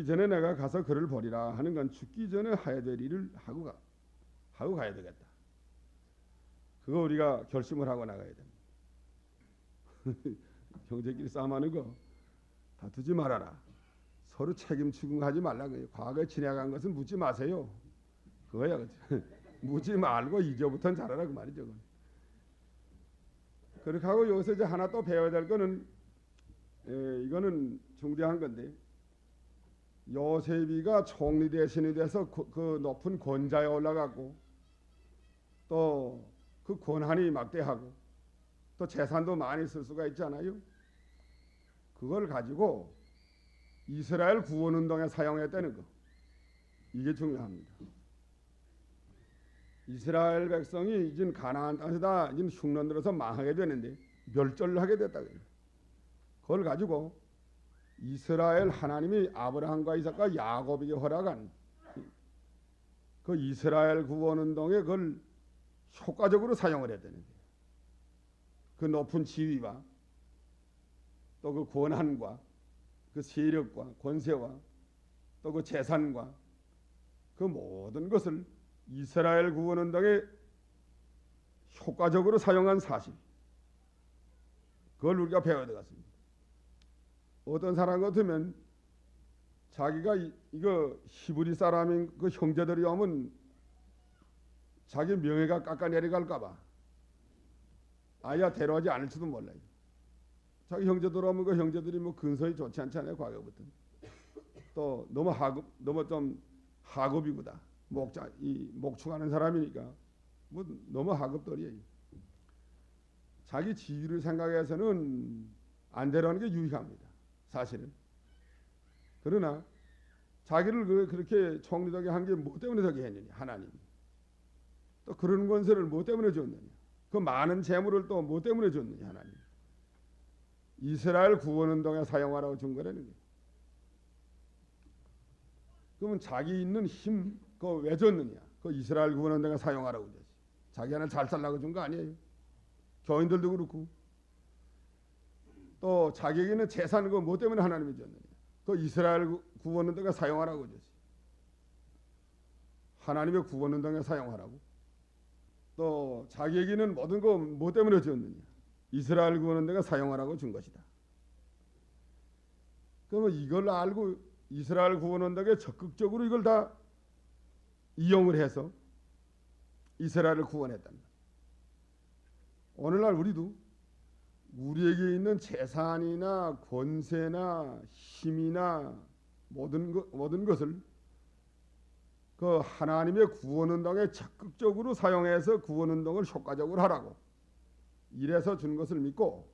전에 내가 가서 그를 버리라 하는 건 죽기 전에 해야 될 일을 하고 가야 되겠다. 그거 우리가 결심을 하고 나가야 됩니다. 형제끼리 싸움하는 거 다투지 말아라. 서로 책임 추궁하지 말라고요. 과거에 지나간 것은 묻지 마세요. 그거야. 묻지 말고 이제부터는 잘하라 그 말이죠. 그렇게 하고 여기서 이제 하나 또 배워야 될 거는 이거는 중대한 건데 요셉이가 총리 대신이 돼서 그 높은 권자에 올라가고 또 그 권한이 막대하고 또 재산도 많이 쓸 수가 있잖아요. 그걸 가지고 이스라엘 구원운동에 사용했다는 거. 이게 중요합니다. 이스라엘 백성이 이제 가나안 땅에다 이제 흉년 들어서 망하게 되는데 멸절을 하게 됐다 그래요. 그걸 가지고 이스라엘 하나님이 아브라함과 이삭과 야곱에게 허락한 그 이스라엘 구원운동에 그걸 효과적으로 사용을 했다는 거예요. 그 높은 지위와 또 그 권한과 그 세력과 권세와 또 그 재산과 그 모든 것을 이스라엘 구원운동에 효과적으로 사용한 사실, 그걸 우리가 배워야 되겠습니다. 어떤 사람 같으면 자기가 이거 히브리 사람인 그 형제들이 오면 자기 명예가 깎아내려갈까 봐 아예 데려오지 않을지도 몰라요. 자기 형제들 오면 그 형제들이 뭐 근성이 좋지 않잖아요. 과거부터 또 너무 좀 하급이구다. 목축하는 사람이니까 뭐 너무 하급들이에요. 자기 지위를 생각해서는 안 데려오는 게 유익합니다. 사실은. 그러나 자기를 그렇게 총리되게 한 게 뭐 때문에 되게 했느냐. 하나님이. 또 그런 권세를 뭐 때문에 줬느냐. 그 많은 재물을 또 뭐 때문에 줬느냐. 하나님. 이스라엘 구원운동에 사용하라고 준 거라는 거예요. 그러면 자기 있는 힘 그거 왜 줬느냐. 그 이스라엘 구원운동에 사용하라고 줬지. 자기 하나 잘 살라고 준 거 아니에요. 교인들도 그렇고. 또 자기에게 있는 재산 그거 뭐 때문에 하나님이 줬느냐. 그 이스라엘 구원운동에 사용하라고 줬지. 하나님의 구원운동에 사용하라고. 또 자기에게는 모든 거 뭐 때문에 줬느냐. 이스라엘 구원운동에 사용하라고 준 것이다. 그러면 이걸 알고 이스라엘 구원운동에 적극적으로 이걸 다 이용을 해서 이스라엘을 구원했단다. 오늘날 우리도 우리에게 있는 재산이나 권세나 힘이나 모든 것을 그 하나님의 구원운동에 적극적으로 사용해서 구원운동을 효과적으로 하라고 이래서 준 것을 믿고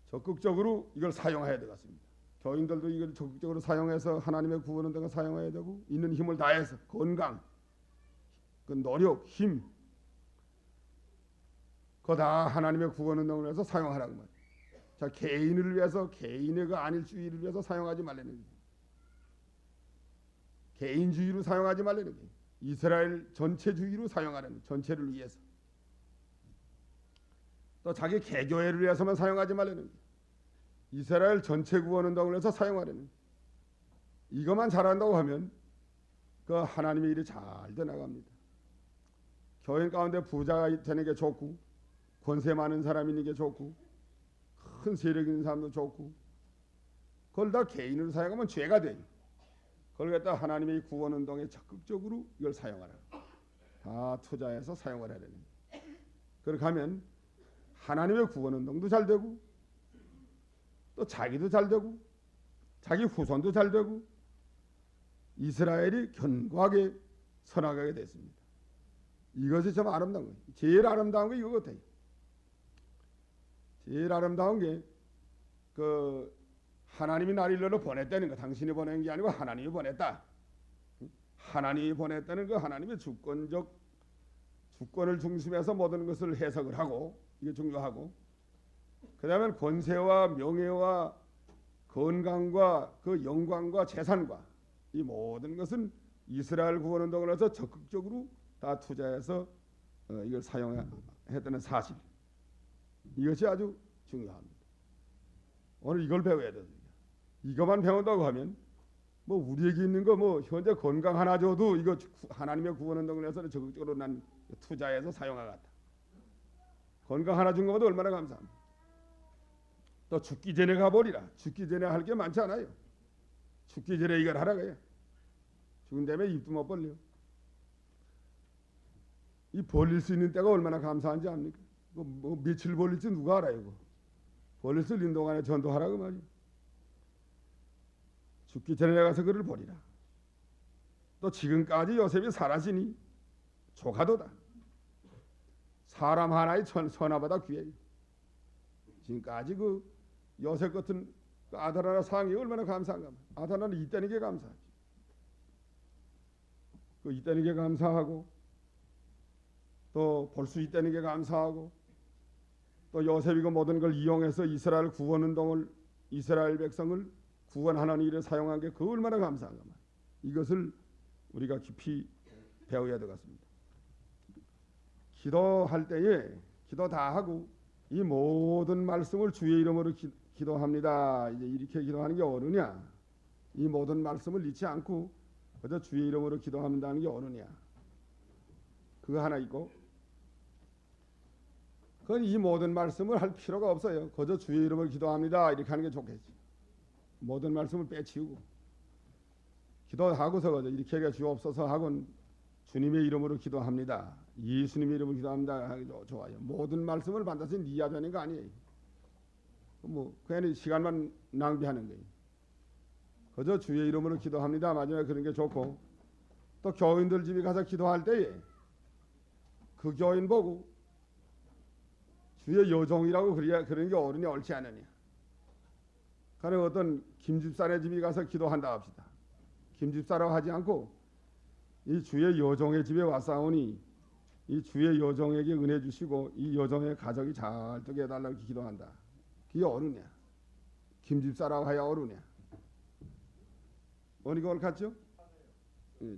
적극적으로 이걸 사용해야 되겠습니다. 교인들도 이걸 적극적으로 사용해서 하나님의 구원운동을 사용해야 되고 있는 힘을 다해서 건강, 그 노력, 힘 그거 다 하나님의 구원운동을 위해서 사용하라고 말이에요. 자, 개인을 위해서 개인의 그 안일주의를 위해서 사용하지 말라는 거예요. 개인주의로 사용하지 말라는 거예요. 이스라엘 전체주의로 사용하라는 거예요. 전체를 위해서. 또 자기 개교회를 위해서만 사용하지 말라는 거예요. 이스라엘 전체 구원운동을 위해서 사용하라는 거예요. 이것만 잘한다고 하면 그 하나님의 일이 잘 되나갑니다. 교인 가운데 부자가 되는 게 좋고 권세 많은 사람이 있는 게 좋고 큰 세력 있는 사람도 좋고 그걸 다 개인으로 사용하면 죄가 돼요. 그걸 갖다 하나님의 구원운동에 적극적으로 이걸 사용하라. 다 투자해서 사용을 해야 되는 거예요. 그렇게 하면 하나님의 구원운동도 잘 되고 또 자기도 잘 되고 자기 후손도 잘 되고 이스라엘이 견고하게 서나가게 됐습니다. 이것이 참 아름다운 거예요. 제일 아름다운 게 이거 같아요. 제일 아름다운 게 그 하나님이 나를 일러러 보냈다는 거. 당신이 보낸 게 아니고 하나님이 보냈다. 하나님이 보냈다는 그 하나님의 주권을 중심해서 모든 것을 해석을 하고 이게 중요하고 그 다음에 권세와 명예와 건강과 그 영광과 재산과 이 모든 것은 이스라엘 구원운동을 해서 적극적으로 다 투자해서 이걸 사용했다는 사실. 이것이 아주 중요합니다. 오늘 이걸 배워야 돼요. 이것만 배운다고 하면 뭐 우리에게 있는 거 뭐 현재 건강 하나 줘도 이거 하나님의 구원운동을 해서는 적극적으로 난 투자해서 사용하겠다. 건강 하나 준 것도 얼마나 감사합니다. 또 죽기 전에 가버리라. 죽기 전에 할 게 많지 않아요. 죽기 전에 이걸 하라고 해요. 죽은 다음에 입도 못 벌려. 이 벌릴 수 있는 때가 얼마나 감사한지 압니까? 뭐 며칠 벌릴지 누가 알아요? 이거. 벌릴 수 있는 동안에 전도하라고 말이야. 죽기 전에 가서 그를 버리라. 또 지금까지 요셉이 살았으니 조카도다. 사람 하나의 천하보다 귀해요. 지금까지 그 요셉 같은 그 아들 하나 상이 얼마나 감사한가. 아들 하나는 있다는 게 감사하지. 그 있다는 게 감사하고 또 볼 수 있다는 게 감사하고 또 요셉이 그 모든 걸 이용해서 이스라엘 구원운동을 이스라엘 백성을 구원하는 일에 사용한 게 그 얼마나 감사한가. 이것을 우리가 깊이 배워야 되겠습니다. 기도할 때에 기도 다 하고 이 모든 말씀을 주의 이름으로 기도합니다. 이제 이렇게 기도하는 게 어느냐? 이 모든 말씀을 잊지 않고 그저 주의 이름으로 기도한다는 게 어느냐? 그거 하나 있고 그건 이 모든 말씀을 할 필요가 없어요. 그저 주의 이름을 기도합니다. 이렇게 하는 게 좋겠지. 모든 말씀을 빼치우고 기도하고서 그저 이렇게 하게 주옵소서 하고는 주님의 이름으로 기도합니다. 예수님의 이름으로 기도합니다. 하기 좋아요. 모든 말씀을 반드시 이해해야 되는 거 아니에요. 뭐 그냥 시간만 낭비하는 거예요. 그저 주의 이름으로 기도합니다. 마지막에 그런 게 좋고 또 교인들 집에 가서 기도할 때에 그 교인 보고 주의 여종이라고 그러는 게 옳으냐 옳지 않느냐. 가령 어떤 김집사네 집에 가서 기도한다 합시다. 김집사라고 하지 않고 이 주의 여종의 집에 왔사오니 이 주의 여종에게 은혜 주시고 이 여종의 가정이 잘 되게 해달라고 기도한다. 그게 옳으냐? 김집사라고 해야 옳으냐? 어느 걸 같죠?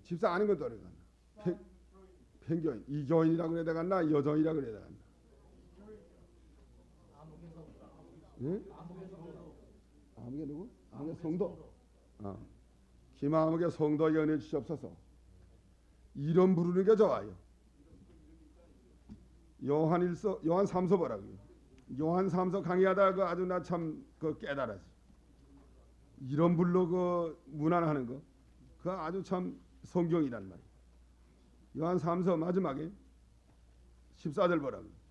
집사 아닌 것도 어려워. 팽교인. 이 교인이라고 그래야 되겠나? 여종이라고 그래야 되겠나? 예? 아무개 누구? 아무개 성도. 김아무개 성도에게 은혜 주시옵소서. 이름 부르는 게 좋아요. 요한 3서 보라고요. 요한 3서 강의하다가 그 아주 나 참 그 깨달았지. 이름 불러 그 문안하는 거. 그 아주 참 성경이란 말이에요. 요한 3서 마지막에 14절 보라고요.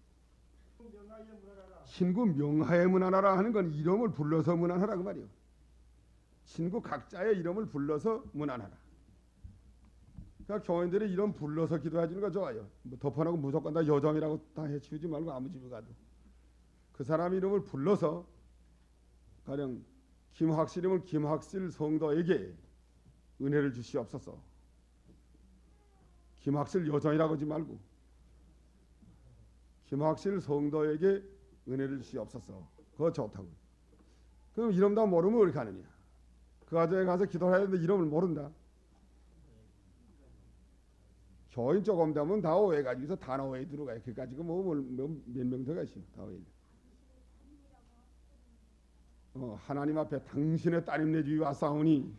친구 명하에 문안하라 하는 건 이름을 불러서 문안하라고 말이에요. 친구 각자의 이름을 불러서 문안하라. 그러니까 교인들이 이름 불러서 기도해 주는 거 좋아요. 뭐 덮어놓고 무조건 다 여정이라고 다 해치우지 말고 아무 집에 가도 그 사람 이름을 불러서 가령 김학실이면 김학실 성도에게 은혜를 주시옵소서. 김학실 여정이라고 하지 말고 김학실 성도에게 은혜를 주시옵소서. 그거 좋다고. 그럼 이름 다 모르면 어떻게 하느냐. 그 가정에 가서 기도를 해야 되는데 이름을 모른다. 교인 조금 되면 다 오해가지고서 단어 오해 들어가요. 그까지 몇 명 더 가시오. 다 오해. 하나님 앞에 당신의 따님네 주위 왔사오니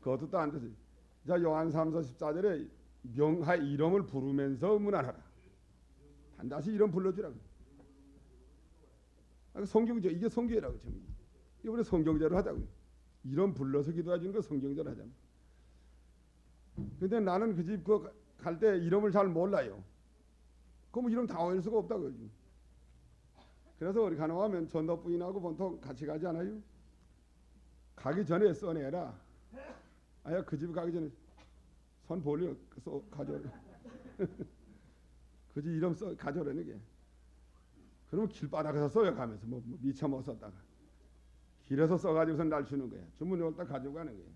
그것도 또 안 되지. 자, 요한 3서 14절에 명하의 이름을 부르면서 문안하라. 반드시 이름 불러주라고. 성경제, 이게 성경이라고. 이번에 성경제로 하자고요. 이름 불러서 기도해주는 거 성경제로 하자고. 근데 나는 그 집 갈 때 이름을 잘 몰라요. 그럼 이름 다 외울 수가 없다고. 그래서 우리 간호하면 전도 부인하고 보통 같이 가지 않아요? 가기 전에 써내라. 아야, 그 집 가기 전에 손 벌려 써 가져라. 그 집 이름 써 가져라는 게. 그러면 길바닥에서 써요. 가면서 뭐 미처 못 썼다가 길에서 써가지고서 날 주는 거야. 주문이 올 때 가지고 가는 거야.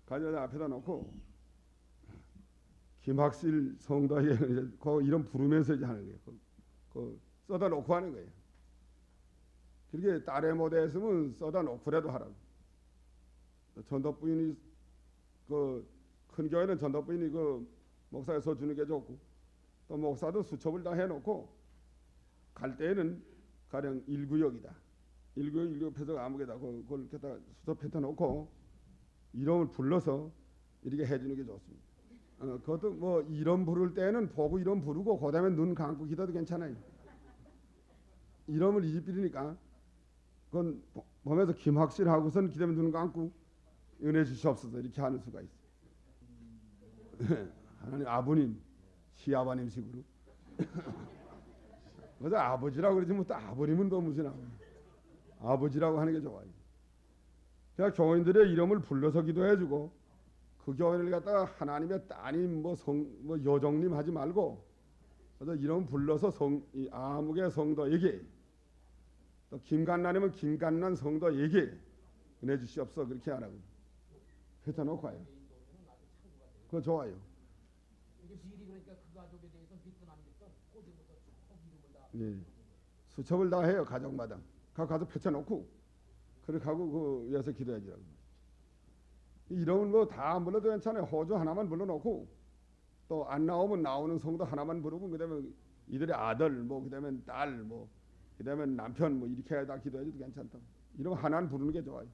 가져다 앞에다 놓고 김학실 성도에 그 이름 부르면서 이제 하는 거예요. 그 써다 놓고 하는 거예요. 그렇게 딸에 못했으면 써다 놓고라도 하라고. 전도 부인이 그 큰 교회는 전도 부인이 그 목사에 써주는 게 좋고, 또 목사도 수첩을 다 해놓고 갈 때에는 가령 1구역이다. 1구역 표적 아무개다. 그걸 이렇게 수첩 펼쳐놓고 이름을 불러서 이렇게 해주는 게 좋습니다. 그것도 뭐 이름 부를 때는 보고 이름 부르고 그다음에 눈 감고 기도도 괜찮아요. 이름을 이집비리니까 그건 보면서 김학실 하고선 기도면 눈 감고 은혜 주시옵소서 이렇게 하는 수가 있어요. 하나님 아버님, 시아버님 식으로. 그래서 아버지라고 그러지 뭐 또 아버님은 또 무슨 아버지라고 하는 게 좋아요. 그냥 교인들의 이름을 불러서 기도해주고 그 교인을 갖다가 하나님의 따님 뭐 여정님 하지 말고 그래서 이름 불러서 이 아무개 성도에게 또 김간난이면 김간난 성도에게 은혜 주시옵소서 그렇게 하라고 펼쳐놓고 와요. 그거 좋아요. 이게 미리 그러니까 그 가족에 대해서 믿든 안 믿든 고등부터 쭉 이름을 다. 예. 수첩을 다 해요. 가족마다. 가서 펼쳐놓고 그렇게 하고 그 위에서 기도해 주라고. 이름은 뭐 다 안 불러도 괜찮아요. 호주 하나만 불러놓고 또 안 나오면 나오는 성도 하나만 부르고 그다음에 이들의 아들 뭐 그다음에 딸 뭐 그다음에 남편 뭐 이렇게 다 기도해줘도 괜찮다. 이름 하나는 부르는 게 좋아요.